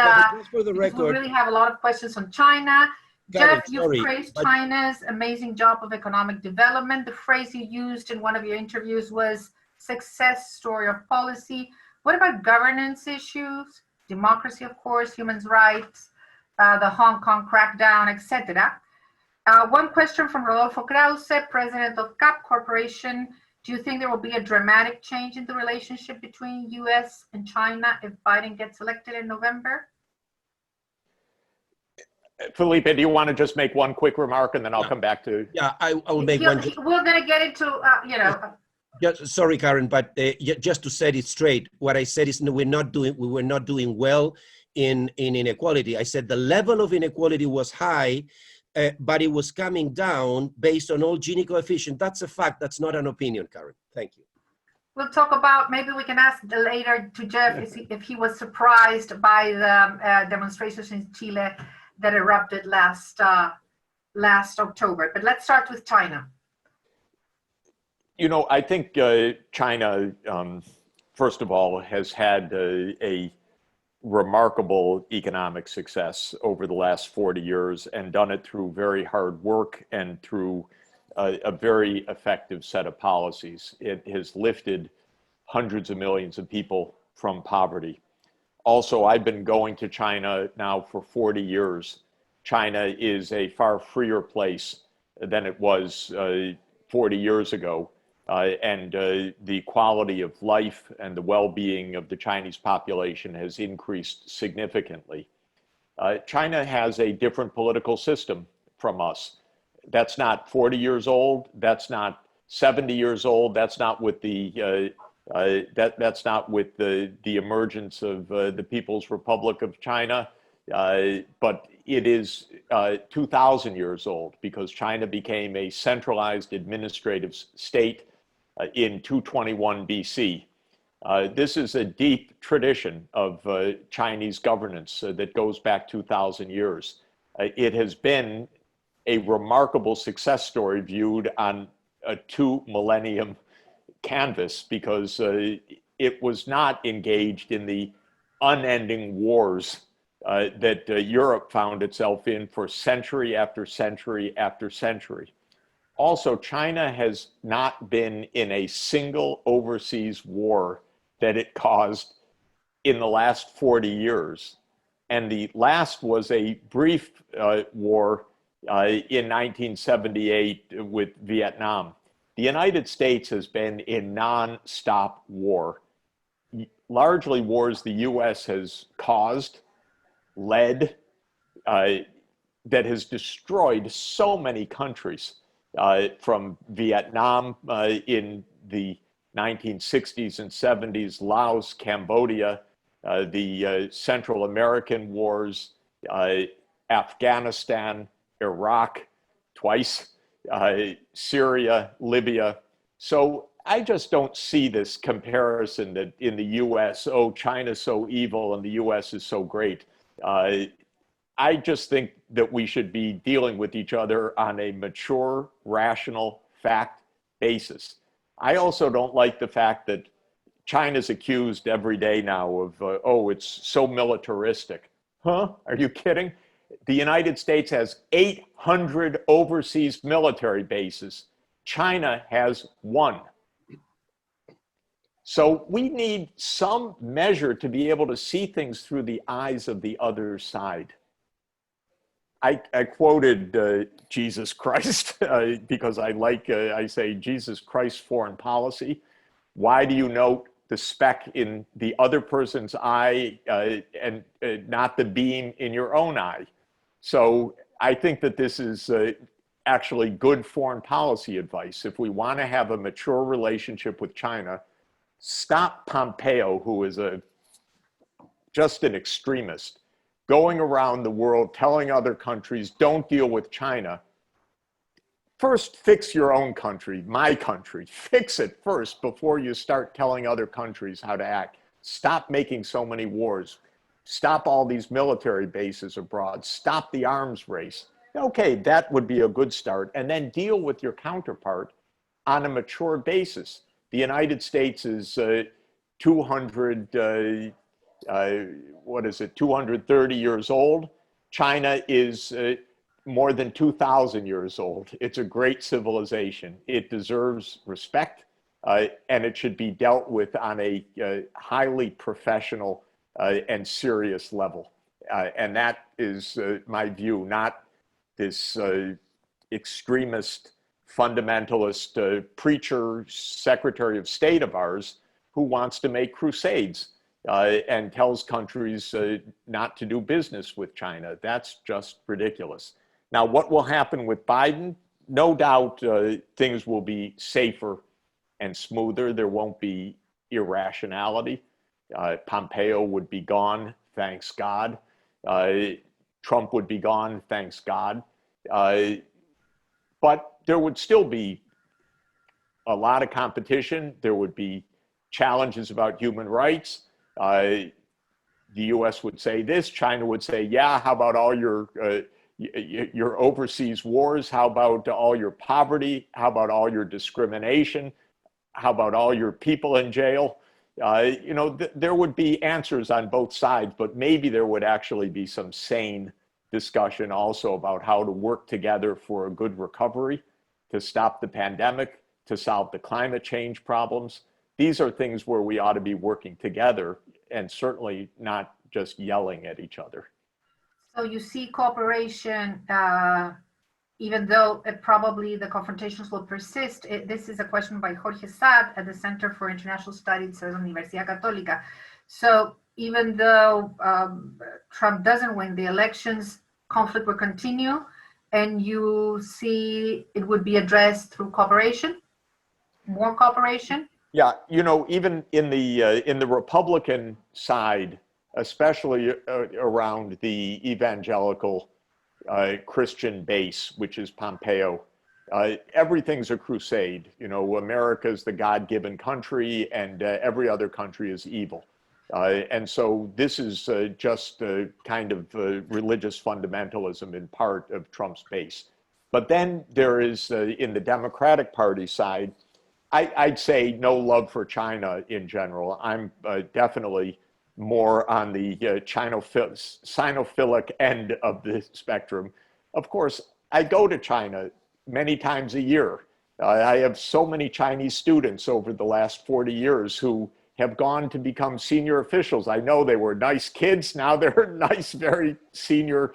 for the record, we really have a lot of questions on China. Karen, Jeff, you've praised China's amazing job of economic development. The phrase you used in one of your interviews was success story of policy. What about governance issues, democracy, of course, human rights, the Hong Kong crackdown, etc.? One question from Rodolfo Krause, president of CAP Corporation. Do you think there will be a dramatic change in the relationship between US and China if Biden gets elected in November? Felipe, do you want to just make one quick remark and then I'll come back to... Yeah, I will make one. We're going to get into, you know... Sorry, Karen, but just to set it straight, what I said is we were not doing well in inequality. I said the level of inequality was high, but it was coming down based on all Gini coefficient. That's a fact. That's not an opinion, Karen. Thank you. We'll talk about, maybe we can ask later to Jeff if he was surprised by the demonstrations in Chile that erupted last October. But let's start with China. You know, I think China, first of all, has had a remarkable economic success over the last 40 years and done it through very hard work and through a very effective set of policies. It has lifted hundreds of millions of people from poverty. Also, I've been going to China now for 40 years. China is a far freer place than it was 40 years ago. and the quality of life and the well-being of the Chinese population has increased significantly. China has a different political system from us. That's not 40 years old. That's not 70 years old. That's not with the that's not with the emergence of the People's Republic of China, but it is 2,000 years old because China became a centralized administrative state in 221 BC. This is a deep tradition of Chinese governance that goes back 2,000 years. It has been a remarkable success story viewed on a 2-millennium canvas because it was not engaged in the unending wars that Europe found itself in for century after century after century. Also, China has not been in a single overseas war that it caused in the last 40 years. And the last was a brief war in 1978 with Vietnam. The United States has been in non-stop war, largely wars the US has caused, led, that has destroyed so many countries, from Vietnam in the 1960s and 70s, Laos, Cambodia, the Central American wars, Afghanistan, Iraq, twice, Syria, Libya. So I just don't see this comparison that in the US, oh, China's so evil and the US is so great. I just think that we should be dealing with each other on a mature, rational, fact basis. I also don't like the fact that China's accused every day now of, oh, it's so militaristic. Huh? Are you kidding? The United States has 800 overseas military bases. China has 1. So we need some measure to be able to see things through the eyes of the other side. I quoted Jesus Christ because I say Jesus Christ foreign policy. Why do you note the speck in the other person's eye and not the beam in your own eye? So I think that this is actually good foreign policy advice. If we want to have a mature relationship with China, stop Pompeo, who is just an extremist, going around the world telling other countries, don't deal with China. First, fix your own country, my country. Fix it first before you start telling other countries how to act. Stop making so many wars. Stop all these military bases abroad. Stop the arms race. Okay, that would be a good start. And then deal with your counterpart on a mature basis. The United States is 230 years old. China is more than 2,000 years old. It's a great civilization. It deserves respect, and it should be dealt with on a highly professional and serious level. And that is my view, not this extremist, fundamentalist preacher, Secretary of State of ours who wants to make crusades and tells countries not to do business with China. That's just ridiculous. Now, what will happen with Biden? No doubt things will be safer and smoother. There won't be irrationality. Pompeo would be gone, thanks God. Trump would be gone, thanks God. But there would still be a lot of competition. There would be challenges about human rights. The US would say this, China would say, yeah, how about all your overseas wars? How about all your poverty? How about all your discrimination? How about all your people in jail? You know, there would be answers on both sides, but maybe there would actually be some sane discussion also about how to work together for a good recovery, to stop the pandemic, to solve the climate change problems. These are things where we ought to be working together and certainly not just yelling at each other. So you see cooperation even though probably the confrontations will persist. This is a question by Jorge Sad at the Center for International Studies at Universidad Católica. So even though Trump doesn't win the elections, conflict will continue, and you see it would be addressed through cooperation, more cooperation? Yeah, you know, even in the Republican side, especially around the evangelical Christian base, which is Pompeo, everything's a crusade. You know, America's the God-given country, and every other country is evil. And so this is just a kind of religious fundamentalism in part of Trump's base. But then there is, in the Democratic Party side, I'd say no love for China in general. I'm definitely more on the Sinophilic end of the spectrum. Of course, I go to China many times a year. I have so many Chinese students over the last 40 years who have gone to become senior officials. I know they were nice kids. Now they're nice, very senior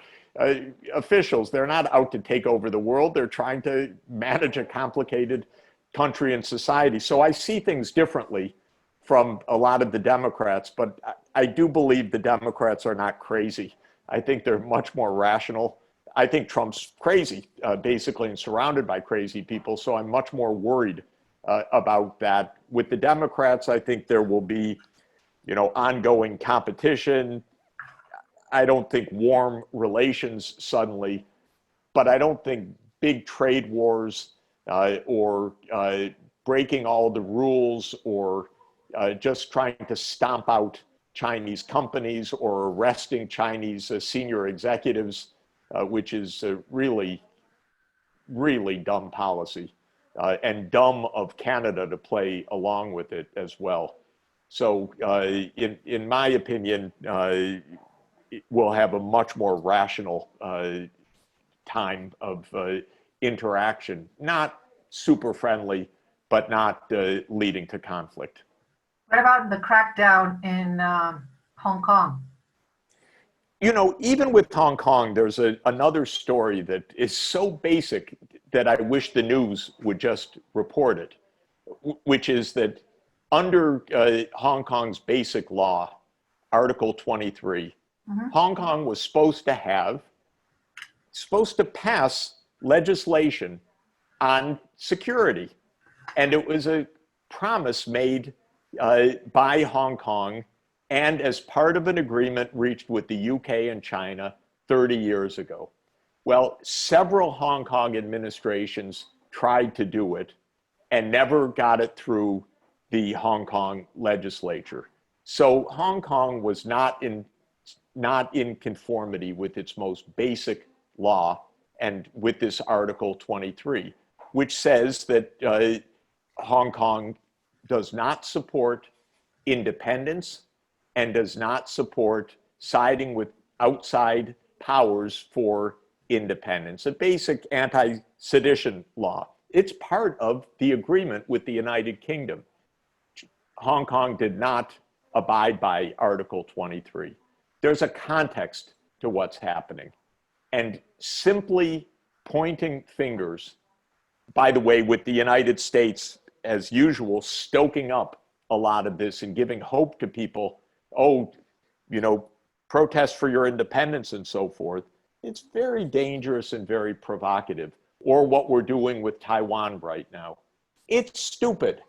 officials. They're not out to take over the world. They're trying to manage a complicated country and society. So I see things differently from a lot of the Democrats, but I do believe the Democrats are not crazy. I think they're much more rational. I think Trump's crazy, basically, and surrounded by crazy people. So I'm much more worried about that. With the Democrats, I think there will be, you know, ongoing competition. I don't think warm relations suddenly, but I don't think big trade wars or breaking all the rules or just trying to stomp out Chinese companies or arresting Chinese senior executives, which is really, really dumb policy. And dumb of Canada to play along with it as well. So in my opinion, we'll have a much more rational time of interaction, not super friendly, but not leading to conflict. What about the crackdown in Hong Kong? You know, even with Hong Kong, there's another story that is so basic that I wish the news would just report it, which is that under Hong Kong's basic law, Article 23, Hong Kong was supposed to pass legislation on security. And it was a promise made by Hong Kong and as part of an agreement reached with the UK and China 30 years ago. Well, several Hong Kong administrations tried to do it and never got it through the Hong Kong legislature. So Hong Kong was not in conformity with its most basic law and with this Article 23, which says that Hong Kong does not support independence and does not support siding with outside powers for independence, a basic anti-sedition law. It's part of the agreement with the United Kingdom. Hong Kong did not abide by Article 23. There's a context to what's happening. And simply pointing fingers, by the way, with the United States, as usual, stoking up a lot of this and giving hope to people, oh, you know, protest for your independence and so forth, it's very dangerous and very provocative. Or what we're doing with Taiwan right now. It's stupid.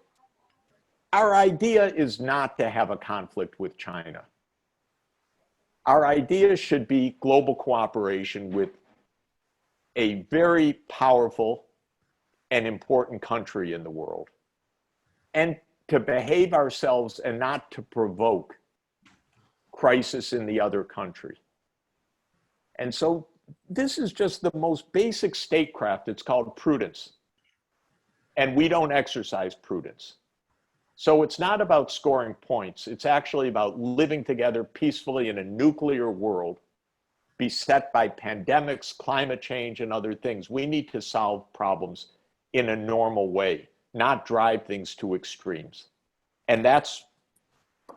Our idea is not to have a conflict with China. Our idea should be global cooperation with a very powerful and important country in the world. And to behave ourselves and not to provoke crisis in the other country. And so this is just the most basic statecraft. It's called prudence. And we don't exercise prudence. So it's not about scoring points. It's actually about living together peacefully in a nuclear world beset by pandemics, climate change, and other things. We need to solve problems in a normal way, not drive things to extremes. And that's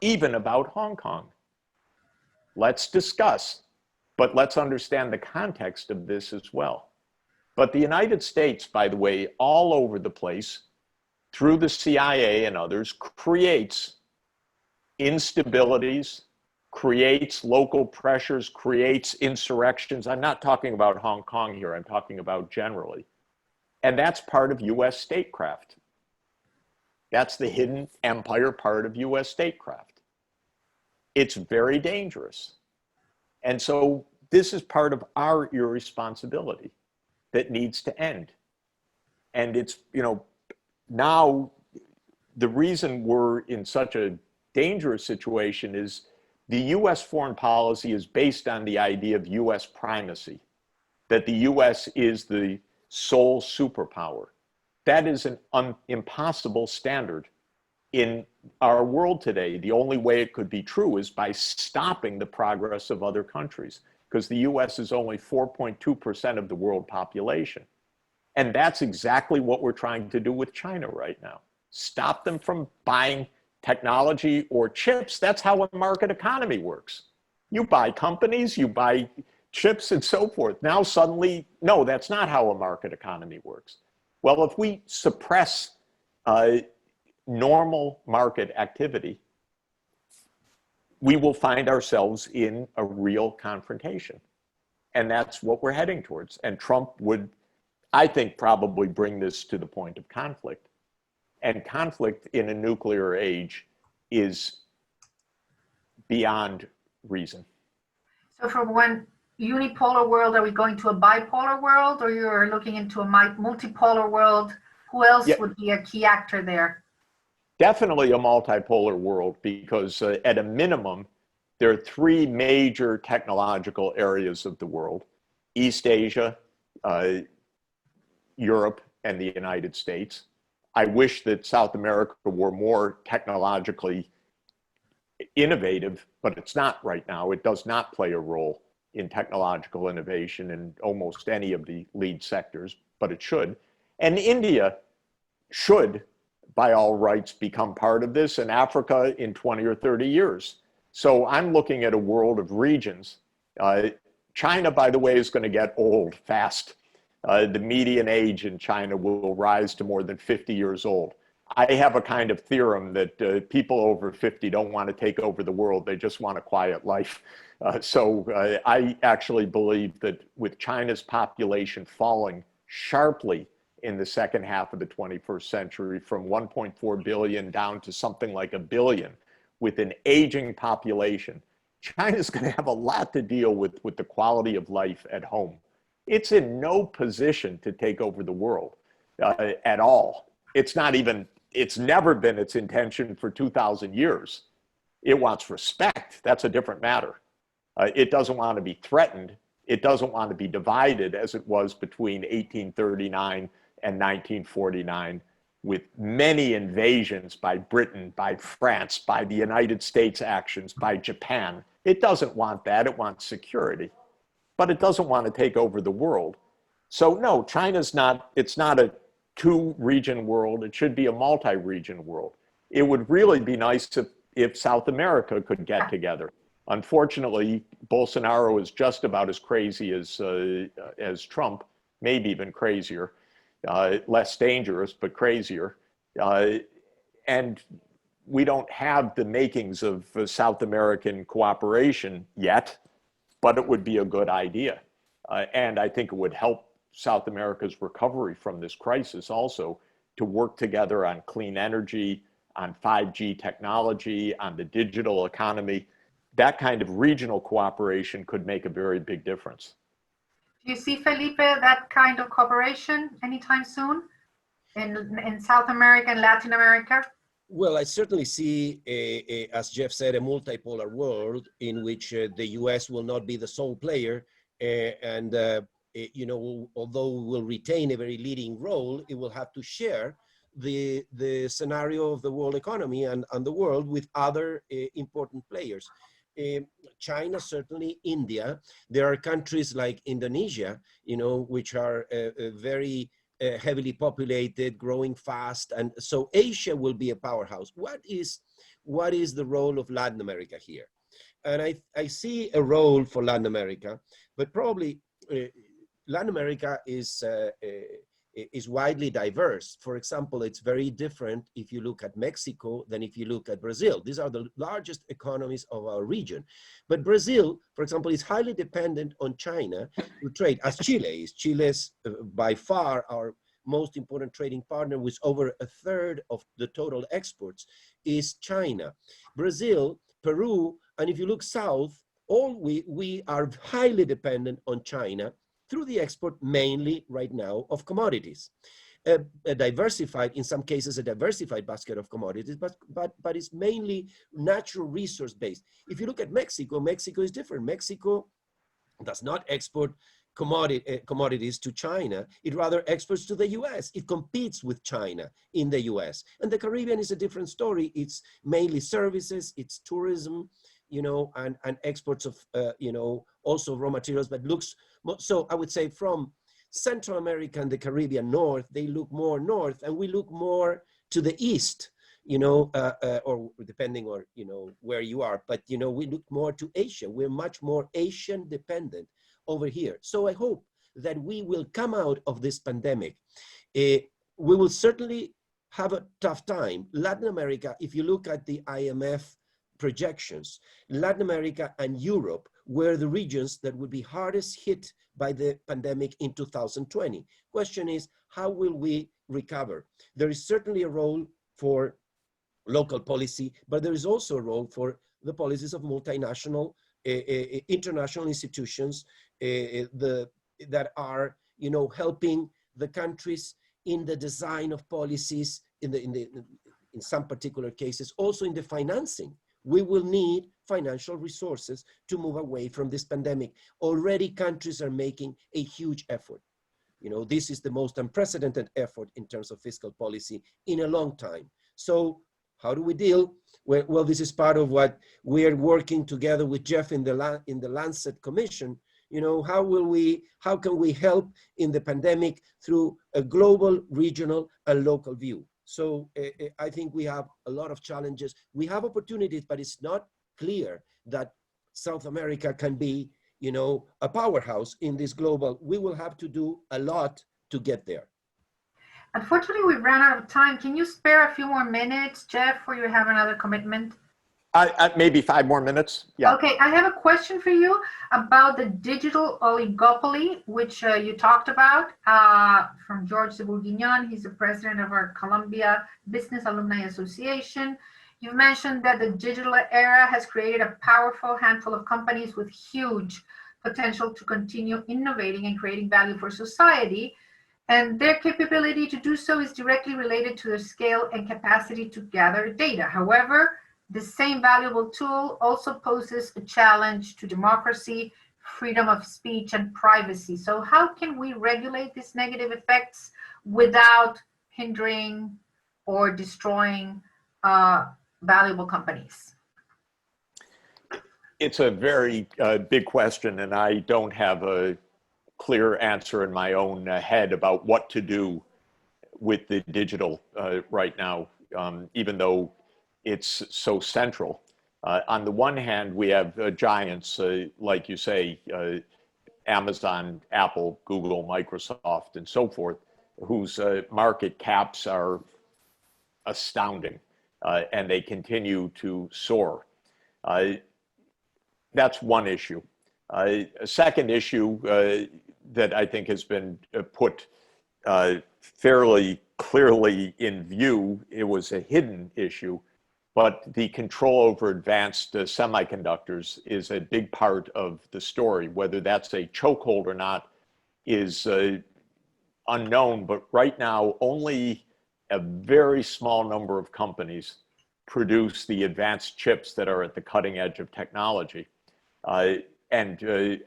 even about Hong Kong. Let's discuss, but let's understand the context of this as well. But the United States, by the way, all over the place, through the CIA and others, creates instabilities, creates local pressures, creates insurrections. I'm not talking about Hong Kong here, I'm talking about generally. And that's part of US statecraft. That's the hidden empire part of US statecraft. It's very dangerous. And so this is part of our irresponsibility that needs to end. And it's, you know, now the reason we're in such a dangerous situation is the US foreign policy is based on the idea of US primacy, that the US is the sole superpower. That is an impossible standard in our world today. The only way it could be true is by stopping the progress of other countries, because the US is only 4.2% of the world population. And that's exactly what we're trying to do with China right now. Stop them from buying technology or chips. That's how a market economy works. You buy companies, you buy chips and so forth. Now suddenly, no, that's not how a market economy works. Well, if we suppress normal market activity, we will find ourselves in a real confrontation. And that's what we're heading towards. And Trump would, I think, probably bring this to the point of conflict. And conflict in a nuclear age is beyond reason. So from one unipolar world, are we going to a bipolar world, or you're looking into a multipolar world? Who else would be a key actor there? Definitely a multipolar world, because at a minimum, there are three major technological areas of the world: East Asia, Europe, and the United States. I wish that South America were more technologically innovative, but it's not right now. It does not play a role in technological innovation in almost any of the lead sectors, but it should. And India should, by all rights, become part of this, and Africa in 20 or 30 years. So I'm looking at a world of regions. China, by the way, is going to get old fast. The median age in China will rise to more than 50 years old. I have a kind of theorem that people over 50 don't want to take over the world. They just want a quiet life. So I actually believe that with China's population falling sharply in the second half of the 21st century, from 1.4 billion down to something like 1 billion, with an aging population, China's going to have a lot to deal with the quality of life at home. It's in no position to take over the world at all. It's not even, it's never been its intention for 2,000 years. It wants respect. That's a different matter. It doesn't want to be threatened. It doesn't want to be divided as it was between 1839 and 1949, with many invasions by Britain, by France, by the United States actions, by Japan. It doesn't want that. It wants security, but it doesn't want to take over the world. So no, China's not, it's not a two-region world. It should be a multi-region world. It would really be nice if South America could get together. Unfortunately, Bolsonaro is just about as crazy as Trump, maybe even crazier, less dangerous, but crazier. And we don't have the makings of South American cooperation yet, but it would be a good idea. And I think it would help South America's recovery from this crisis also to work together on clean energy, on 5G technology, on the digital economy. That kind of regional cooperation could make a very big difference. Do you see, Felipe, that kind of cooperation anytime soon in South America and Latin America? Well, I certainly see, as Jeff said, a multipolar world in which the US will not be the sole player. You know, although we will retain a very leading role, it will have to share the scenario of the world economy and the world with other important players. China, certainly India. There are countries like Indonesia, you know, which are very heavily populated, growing fast, and so Asia will be a powerhouse. What is the role of Latin America here? And I see a role for Latin America, but probably Latin America is widely diverse. For example, it's very different if you look at Mexico than if you look at Brazil. These are the largest economies of our region. But Brazil, for example, is highly dependent on China to trade, as Chile is. Chile's by far our most important trading partner, with over a third of the total exports, is China. Brazil, Peru, and if you look south, we are highly dependent on China through the export mainly right now of commodities. A diversified, in some cases, a diversified basket of commodities, but it's mainly natural resource based. If you look at Mexico, Mexico is different. Mexico does not export commodities to China. It rather exports to the US. It competes with China in the US. And the Caribbean is a different story. It's mainly services, it's tourism, and exports of, also raw materials, but looks, so I would say from Central America and the Caribbean north, they look more north, and we look more to the east, or depending on, where you are, but, we look more to Asia. We're much more Asian dependent over here. So I hope that we will come out of this pandemic. We will certainly have a tough time. Latin America, if you look at the IMF projections, Latin America and Europe were the regions that would be hardest hit by the pandemic in 2020. Question is, how will we recover? There is certainly a role for local policy, but there is also a role for the policies of multinational, international institutions that are, helping the countries in the design of policies, in some particular cases, also in the financing. We will need financial resources to move away from this pandemic. Already countries are making a huge effort. This is the most unprecedented effort in terms of fiscal policy in a long time. So how do we deal? Well, this is part of what we are working together with Jeff in the Lancet Commission. How can we help in the pandemic through a global, regional, and local view? So I think we have a lot of challenges. We have opportunities, but it's not clear that South America can be, a powerhouse in this global. We will have to do a lot to get there. Unfortunately, we've run out of time. Can you spare a few more minutes, Jeff, or you have another commitment? Maybe 5 more minutes. Yeah. Okay, I have a question for you about the digital oligopoly, which you talked about, from George de Bourguignon. He's the president of our Columbia Business Alumni Association. You mentioned that the digital era has created a powerful handful of companies with huge potential to continue innovating and creating value for society. And their capability to do so is directly related to their scale and capacity to gather data. However, the same valuable tool also poses a challenge to democracy, freedom of speech, and privacy. So how can we regulate these negative effects without hindering or destroying valuable companies? It's a very big question, and I don't have a clear answer in my own head about what to do with the digital right now, even though it's so central. On the one hand, we have giants, like you say, Amazon, Apple, Google, Microsoft, and so forth, whose market caps are astounding, and they continue to soar. That's one issue. A second issue that I think has been put fairly clearly in view, it was a hidden issue, but the control over advanced semiconductors is a big part of the story. Whether that's a chokehold or not is unknown, but right now only a very small number of companies produce the advanced chips that are at the cutting edge of technology. And the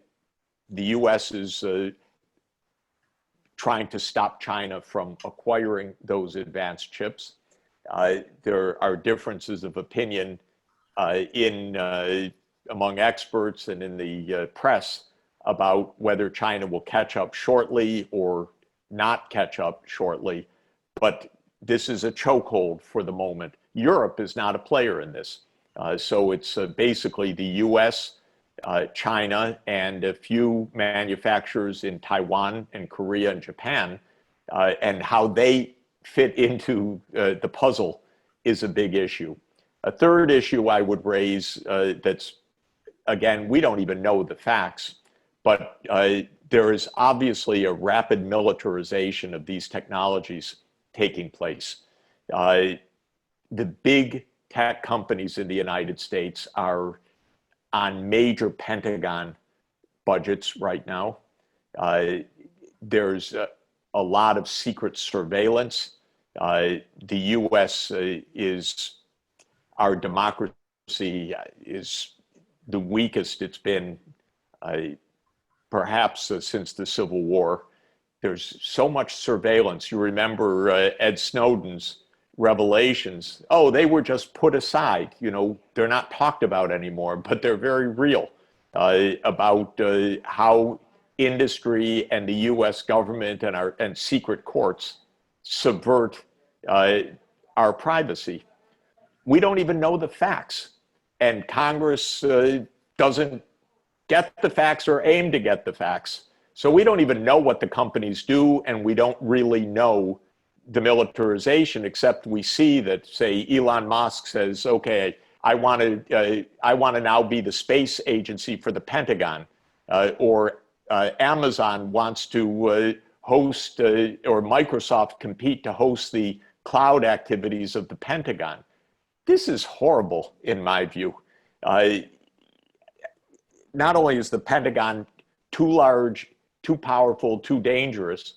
US is trying to stop China from acquiring those advanced chips. There are differences of opinion among experts and in the press about whether China will catch up shortly or not catch up shortly. But this is a chokehold for the moment. Europe is not a player in this. So it's basically the US China and a few manufacturers in Taiwan and Korea and Japan, and how they fit into the puzzle is a big issue. A third issue I would raise that's, again, we don't even know the facts, but there is obviously a rapid militarization of these technologies taking place. The big tech companies in the United States are on major Pentagon budgets right now. There's a lot of secret surveillance. The US our democracy is the weakest it's been perhaps since the Civil War. There's so much surveillance. You remember Ed Snowden's revelations. Oh, they were just put aside. You know, they're not talked about anymore, but they're very real about how industry and the US government and secret courts subvert our privacy. We don't even know the facts, and Congress doesn't get the facts or aim to get the facts. So we don't even know what the companies do, and we don't really know the militarization, except we see that, say, Elon Musk says, okay, I want to now be the space agency for the Pentagon, or Amazon wants to host, or Microsoft compete to host the cloud activities of the Pentagon. This is horrible, in my view. Not only is the Pentagon too large, too powerful, too dangerous,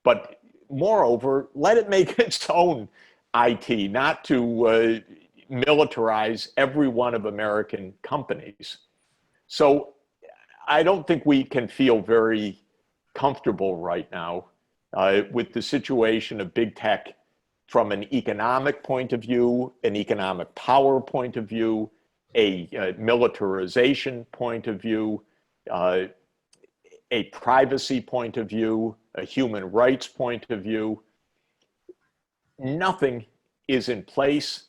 but moreover, let it make its own IT, not to militarize every one of American companies. So I don't think we can feel very comfortable right now with the situation of big tech from an economic point of view, an economic power point of view, a militarization point of view, a privacy point of view, a human rights point of view. Nothing is in place,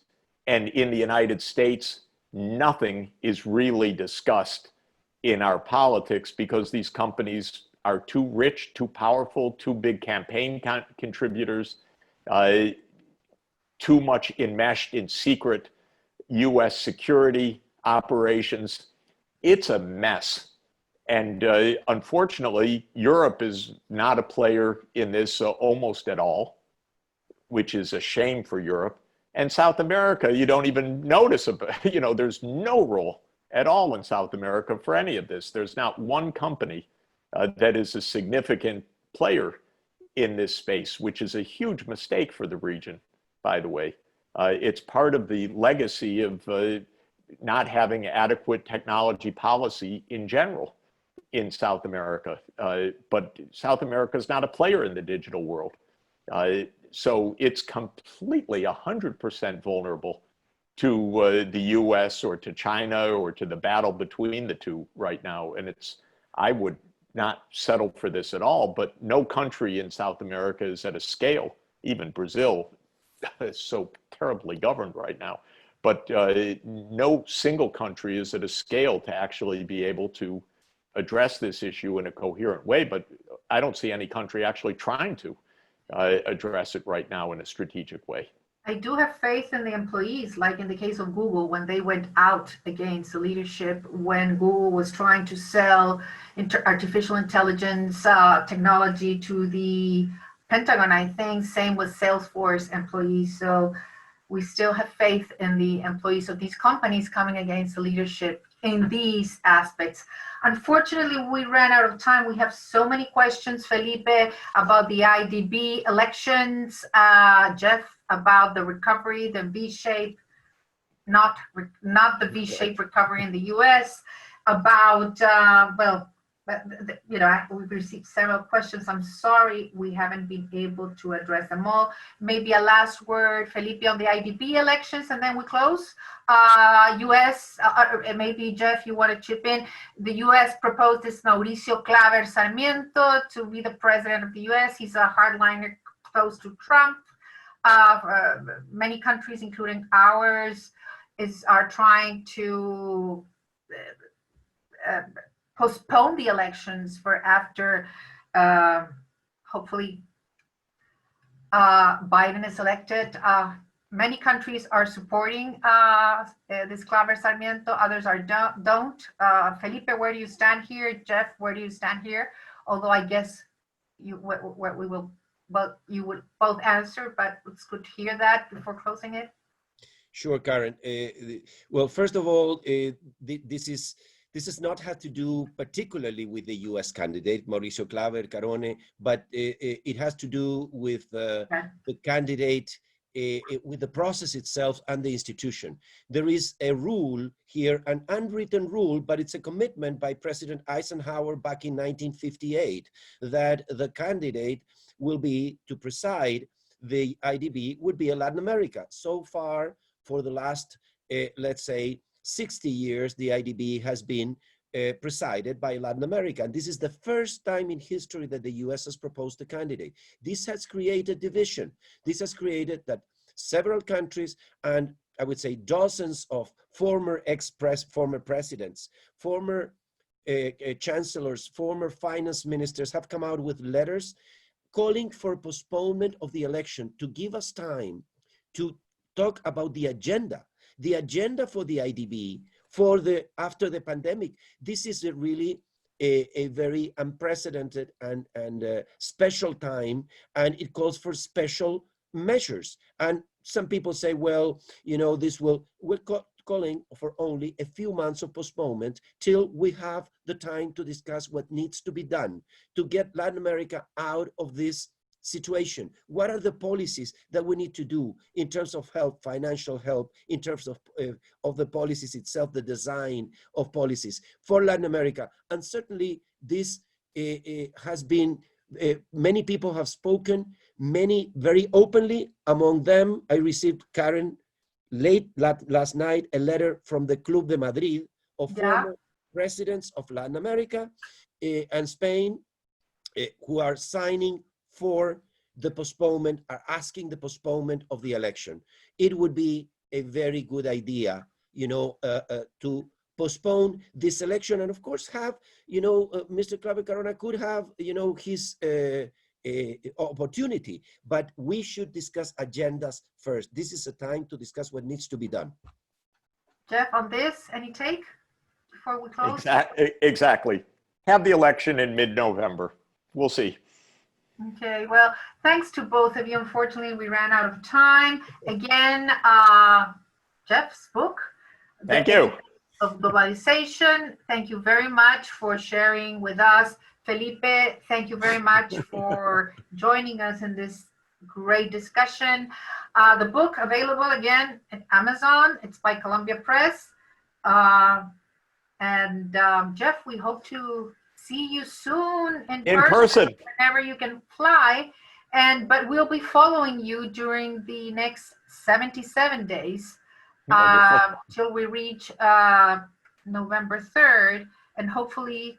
and in the United States, nothing is really discussed in our politics because these companies are too rich, too powerful, too big campaign contributors, too much enmeshed in secret US security operations. It's a mess. And unfortunately, Europe is not a player in this almost at all, which is a shame for Europe. And South America, you don't even notice, you know, there's no role at all in South America for any of this. There's not one company that is a significant player in this space, which is a huge mistake for the region, by the way. It's part of the legacy of not having adequate technology policy in general in South America. But South America is not a player in the digital world. So it's completely 100% vulnerable to the US or to China or to the battle between the two right now. And I would not settle for this at all, but no country in South America is at a scale, even Brazil is so terribly governed right now, but no single country is at a scale to actually be able to address this issue in a coherent way, but I don't see any country actually trying to address it right now in a strategic way. I do have faith in the employees, like in the case of Google, when they went out against the leadership, when Google was trying to sell artificial intelligence technology to the Pentagon, I think, same with Salesforce employees. So we still have faith in the employees of these companies coming against the leadership in these aspects. Unfortunately, we ran out of time. We have so many questions, Felipe, about the IDB elections, Jeff, about the recovery, the V-shape, not the V-shaped recovery in the US, about, you know, we've received several questions. I'm sorry we haven't been able to address them all. Maybe a last word, Felipe, on the IDB elections, and then we close. US, maybe Jeff, you want to chip in. The US proposed this Mauricio Claver Sarmiento to be the president of the US. He's a hardliner close to Trump. Many countries, including ours, are trying to postpone the elections for after, hopefully, Biden is elected. Many countries are supporting this Claver Sarmiento, others are don't. Felipe, where do you stand here? Jeff, where do you stand here? Although I guess you would both answer, but it's good to hear that before closing it. Sure, Karen. Well, first of all, this does not have to do particularly with the U.S. candidate, Mauricio Claver Carone, but it has to do with the candidate, with the process itself and the institution. There is a rule here, an unwritten rule, but it's a commitment by President Eisenhower back in 1958 that the candidate will be to preside the IDB would be a Latin America. So far, for the last, let's say, 60 years, the IDB has been presided by Latin America. And this is the first time in history that the US has proposed a candidate. This has created division. This has created that several countries, and I would say dozens of former presidents, former chancellors, former finance ministers have come out with letters calling for postponement of the election to give us time to talk about the agenda for the IDB for after the pandemic. This is really a very unprecedented and special time, and it calls for special measures. And some people say, well, you know, we're calling for only a few months of postponement till we have the time to discuss what needs to be done to get Latin America out of this situation. What are the policies that we need to do in terms of help, financial help, in terms of the policies itself, the design of policies for Latin America? And certainly this has been, many people have spoken, many very openly. Among them, I received, Karen, late last night, a letter from the Club de Madrid of former presidents of Latin America and Spain who are signing for the postponement, are asking the postponement of the election. It would be a very good idea, you know, to postpone this election, and of course have, you know, Mr. Claver Carone could have, you know, his opportunity, but we should discuss agendas first. This is a time to discuss what needs to be done. Jeff, on this, any take before we close? Exactly. Have the election in mid-November. We'll see. Okay, well, thanks to both of you. Unfortunately, we ran out of time. Again, Jeff's book, Thank you. Of Globalization. Thank you very much for sharing with us. Felipe, thank you very much for joining us in this great discussion. The book available again at Amazon. It's by Columbia Press. Jeff, we hope to see you soon in person whenever you can fly. But we'll be following you during the next 77 days till we reach November 3rd. And hopefully,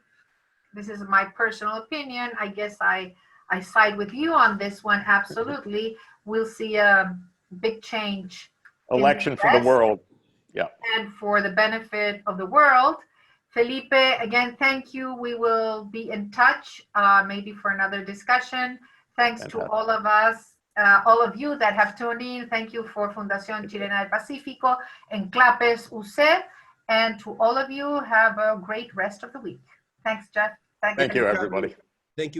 this is my personal opinion, I guess I side with you on this one, absolutely. We'll see a big change. Election for the world. Yeah. And for the benefit of the world. Felipe, again, thank you. We will be in touch, maybe for another discussion. Thanks to all of us, all of you that have tuned in. Thank you for Fundación Chilena del Pacífico and Clapes UC. And to all of you, have a great rest of the week. Thanks, Jeff. Thank you, everybody.